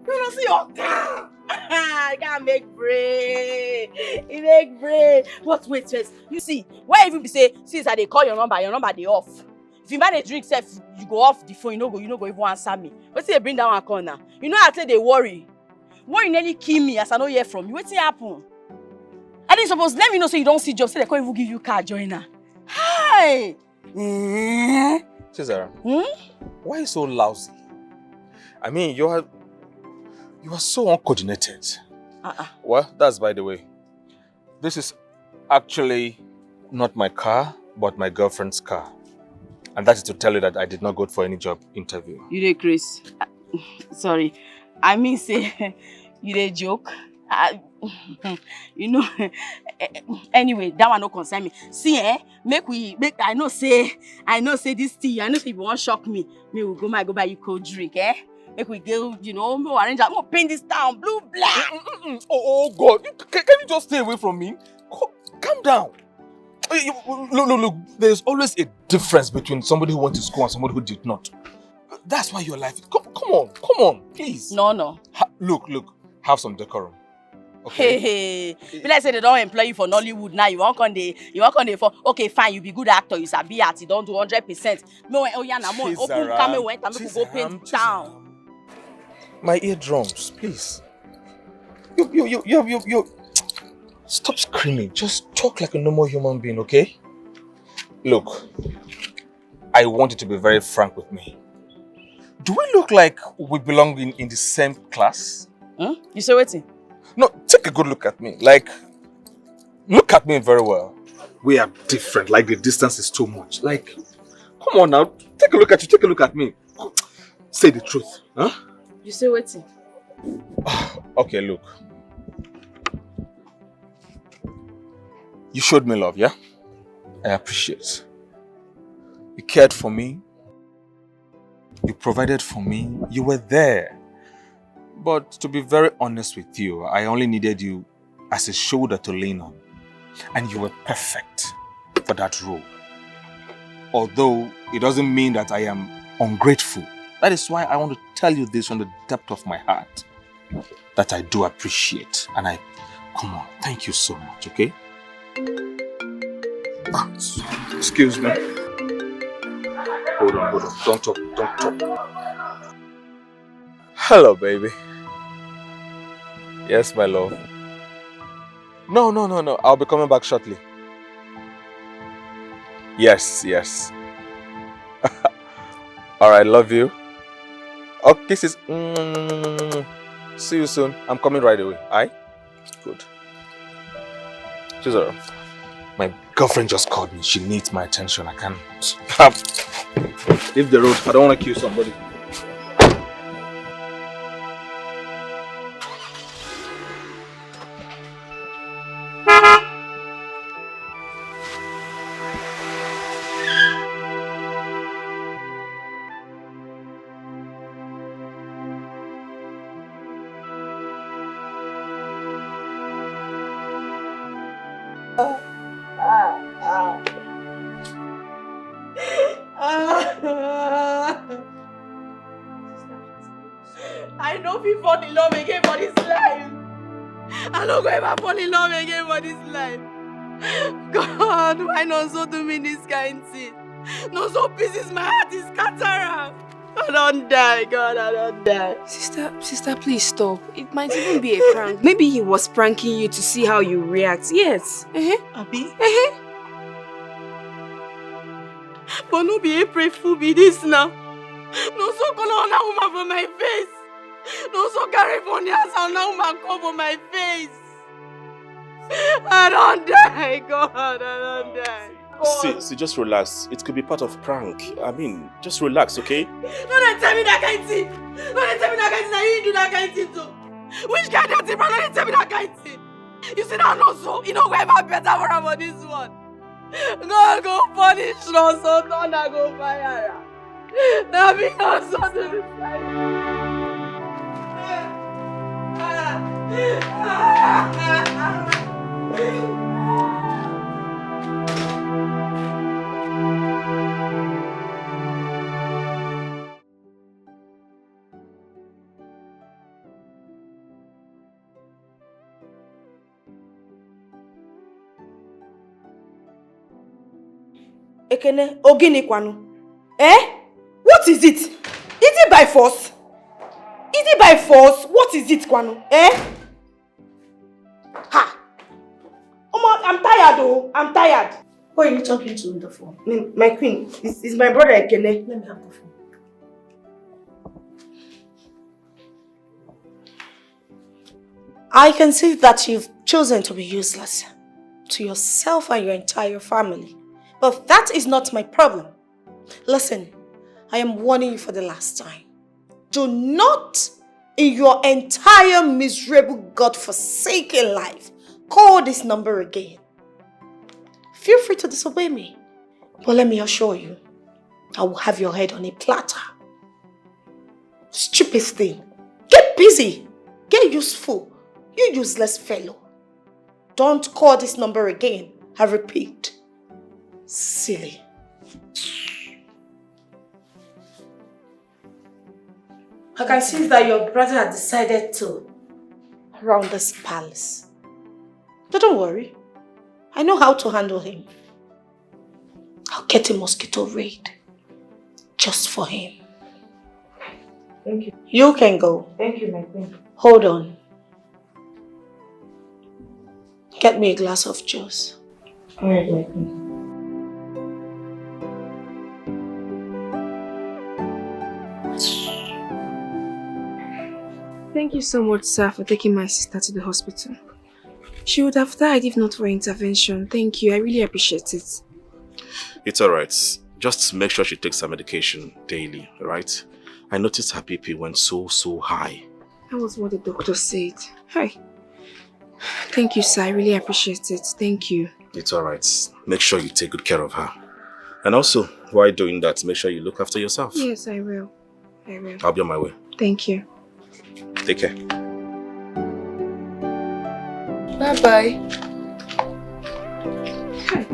You don't see your God. I can't make bread. He make bread. But wait first. You see, why even be say since I dey call your number dey off. If you buy a drink, you go off the phone. You no go even answer me. What's they bring that one corner? You know I say they worry. Worry nearly kill me as I no hear from you. What's happen? I didn't suppose let me know so you don't see job. Say they can't even give you car joiner. Hi. Cesar, why are you so lousy? I mean, you are so uncoordinated. Well, that's by the way. This is actually not my car, but my girlfriend's car. And that is to tell you that I did not go for any job interview. You dey Chris? Sorry. I mean say, you dey joke? You know, anyway, that one no concern me. See, I know say this thing, I know say if you want shock me, we will go buy you cold drink, Make we go, we'll arrange, I'm gonna paint this town blue black. Oh God, can you just stay away from me? Calm down. Look, there's always a difference between somebody who went to school and somebody who did not. That's why your life, come on, please. No. Look, have some decorum. Okay. Hey. Be like say they don't employ you for Nollywood now. You won't come there for okay, fine, you be good actor, you sabi art, you don't do 100%. No, open camera went and go paint town. My eardrums, please. You stop screaming. Just talk like a normal human being, okay? Look, I want you to be very frank with me. Do we look like we belong in the same class? You say waiting? No, take a good look at me. Like, look at me very well. We are different. Like, the distance is too much. Like, come on now. Take a look at you. Take a look at me. Say the truth. Huh? You say waiting? Okay, look. You showed me love, yeah? I appreciate. You cared for me. You provided for me. You were there. But to be very honest with you, I only needed you as a shoulder to lean on. And you were perfect for that role. Although it doesn't mean that I am ungrateful. That is why I want to tell you this from the depth of my heart. That I do appreciate. And come on, thank you so much, okay? Excuse me. Hold on. Don't talk. Hello, baby. Yes, my love. No. I'll be coming back shortly. Yes. Alright, love you. Oh, kisses. See you soon. I'm coming right away. Aye? Good. Cesar, my girlfriend just called me. She needs my attention. I can't. Leave the road. I don't want to kill somebody. don't feel fall in love again for this life. I don't go ever fall in love again for this life. God, why not so do me this kind thing? No so pieces my heart is scattered. I don't die, God, I don't die. Sister, please stop. It might even be a prank. Maybe he was pranking you to see how you react. Yes. Abi? But no be April fool be this now. No so color on a woman for my face. No so carry for the house on a woman cover my face. I don't die, God, I don't die. See, just relax. It could be part of prank. I mean, just relax, okay? No, they tell me that kind of thing. No, they tell me that kind of thing. Now you do that kind of thing too. Which kind of thing, bro? No, they tell me that kind of thing. You see that no so? You know go ever better for about this one. God go punish no so don't I go fire. Now be no so to the side. Ekene, ogini kwanu. What is it? Is it by force? Is it by force? What is it, kwanu? Ha! I'm tired, oh. I'm tired. Who are you talking to on the phone? My queen, it's my brother Ekene. Let me have the phone. I can see that you've chosen to be useless to yourself and your entire family. But that is not my problem. Listen, I am warning you for the last time. Do not, in your entire miserable, God-forsaken life, call this number again. Feel free to disobey me. But let me assure you, I will have your head on a platter. Stupid thing. Get busy. Get useful. You useless fellow. Don't call this number again. I repeat. Silly. I can see that your brother has decided to round this palace. But don't worry. I know how to handle him. I'll get a mosquito raid just for him. Thank you. You can go. Thank you, my queen. Hold on. Get me a glass of juice. Alright, my queen. Thank you so much, sir, for taking my sister to the hospital. She would have died if not for intervention. Thank you. I really appreciate it. It's alright. Just make sure she takes her medication daily, right? I noticed her BP went so high. That was what the doctor said. Hi. Thank you, sir. I really appreciate it. Thank you. It's alright. Make sure you take good care of her. And also, while doing that, make sure you look after yourself. Yes, I will. I will. I'll be on my way. Thank you. Take care. Bye-bye. Hi.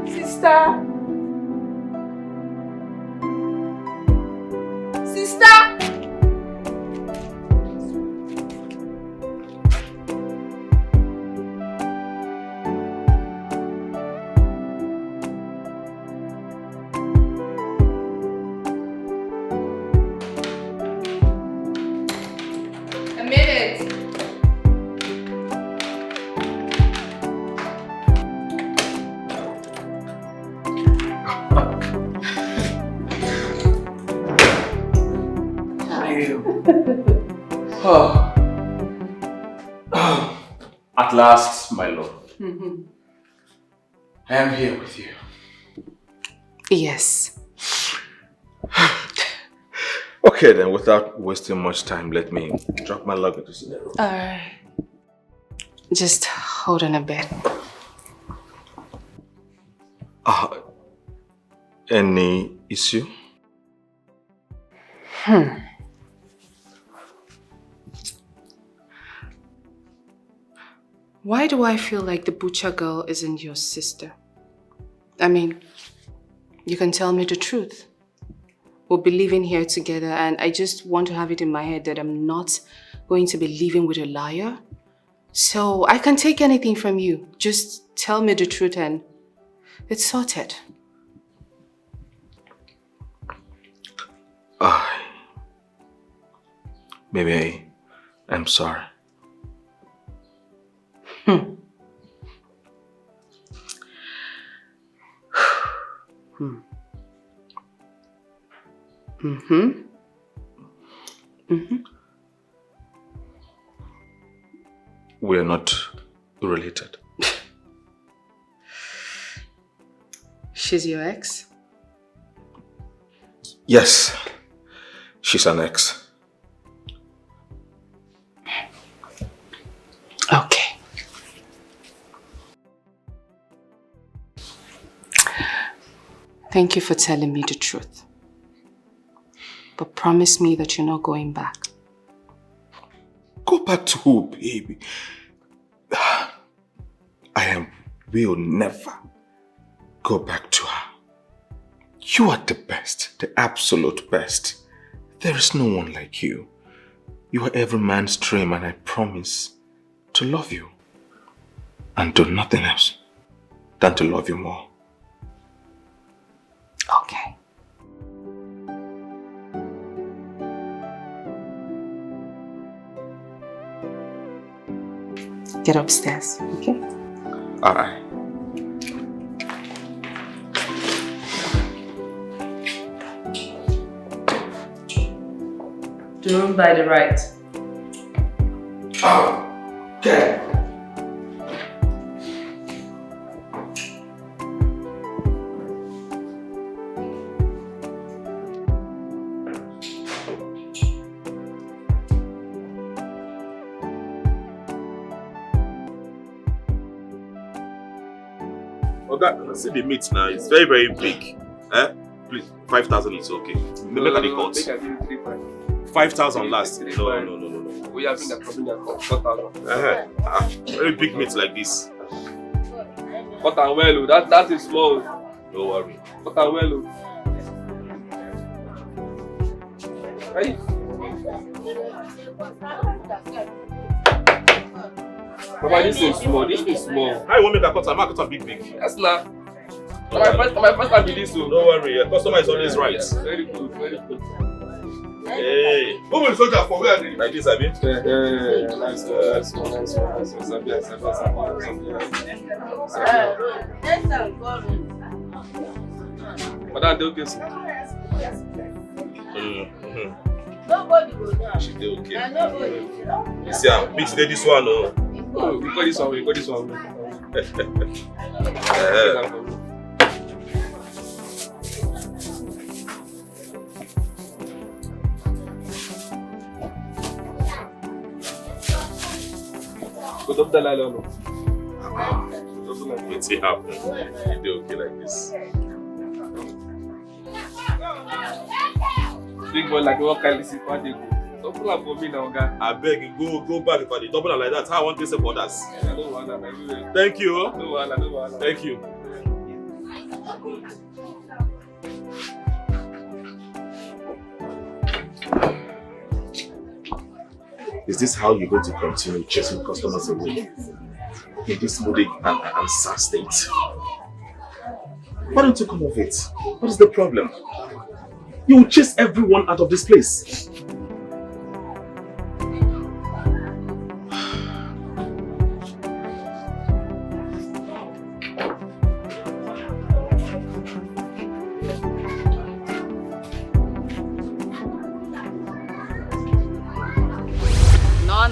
Sister. Sister. A minute. At last, my lord. I am here with you. Yes. Okay then, without wasting much time, let me drop my luggage in the room. Just hold on a bit. Any issue? Why do I feel like the butcher girl isn't your sister? I mean, you can tell me the truth. we'll be living here together, and I just want to have it in my head that I'm not going to be living with a liar. So I can take anything from you. Just tell me the truth and it's sorted. Baby, I'm sorry. We're not related. She's your ex? Yes, she's an ex. Okay. Thank you for telling me the truth. But promise me that you're not going back. Go back to who, baby? Will never go back to her. You are the best, the absolute best. There is no one like you. You are every man's dream, and I promise to love you and do nothing else than to love you more. Okay. Get upstairs, okay? Alright. The room by the right. Okay. Okay, see the meat now. It's very, very big. Please, 5,000 is okay. Make a cut. 5,000 last. No. We have been a 4,000. Very big meat like this. Cut and well, that is small. Don't worry. Cut and well. Hey. Papa, this is small. This is small. How you want me to cut? I'm not cut big. That's not. My first time with this, so don't worry. Your customer is always right. Yes, very good, very good. Hey, who will soldier for where? Like this, I mean. Nice. Madam, they okay, Nobody will know. She did okay. Nobody. You see, I'm mixed this one, no. Oh, we got this one. Go up the line, no. It's happening. You do okay like this. Big boy like what kind of see party go. Don't pull up for me now, guy. I beg you, go back if I did double like that. How I want this for others. I don't want that. Thank you. No one. Thank you. Is this how you're going to continue chasing customers away in this moody and sad state? Why don't you come off it? What is the problem? You will chase everyone out of this place.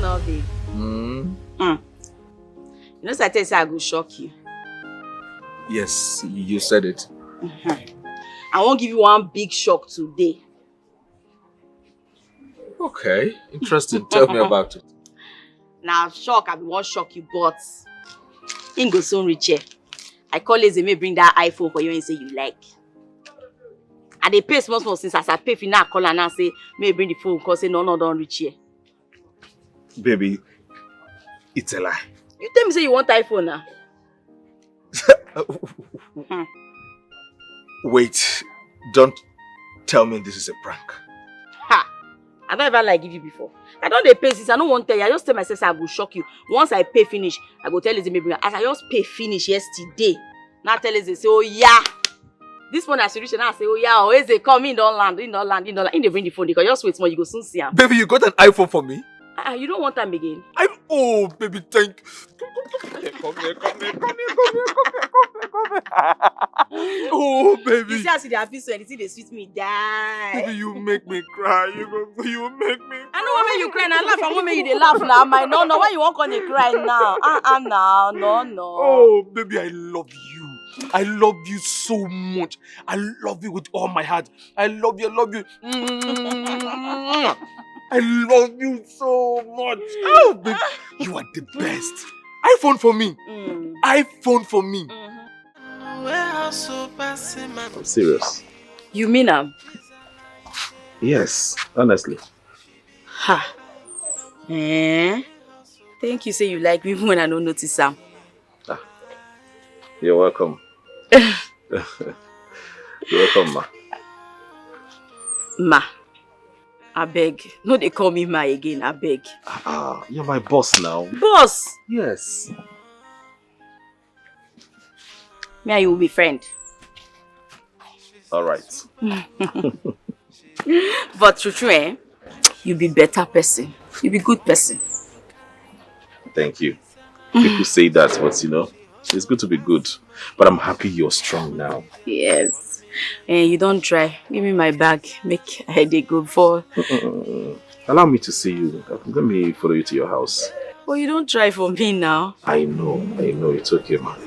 No, babe. You know, I say I go shock you. Yes, you said it. I won't give you one big shock today. Okay, interesting. Tell me about it. Now, shock, I won't shock you, but in go soon reach here. I call Lizzie, may bring that iPhone for you and say you like. And they pay small since I pay for now, call and now say, may bring the phone, cause say no, don't reach here. Baby, it's a lie. You tell me say you want iPhone now. Wait, don't tell me this is a prank. Ha! I don't ever like give you before. I don't dey pay since I don't want to tell you. I just tell myself say I go shock you. Once I pay finish, I go tell Lizzie maybe as I just pay finish yesterday. Now tell Lizzie say, oh yeah. This one as you reach and I say, oh yeah, always they come in, don't land. In they bring the phone. You can just wait more, you go soon see him. Baby, you got an iPhone for me? You don't want them again. Oh, baby, thank you. Come here. Oh, baby. You see, I see the happy so anything they sweet me die. Baby, you make me cry. You make me cry. I know what make you cry and I laugh. I want make you they laugh now. My no. Why you won't come and cry now? No. Oh, baby, I love you. I love you so much. I love you with all my heart. I love you. I love you so much. Oh, baby, you are the best. iPhone for me. iPhone for me. I'm serious. You mean Yes, honestly. Ha. Thank you say you like me when I don't notice Sam. You're welcome. You're welcome, ma. Ma. I beg. No, they call me Ma again. I beg. You're my boss now. Boss? Yes. Me and you will be friends. All right. But true, you be better person. You be good person. Thank you. People say that, but you know, it's good to be good. But I'm happy you're strong now. Yes. And you don't try. Give me my bag. Make a headache go for. Allow me to see you. Let me follow you to your house. But you don't try for me now. I know. It's okay, man.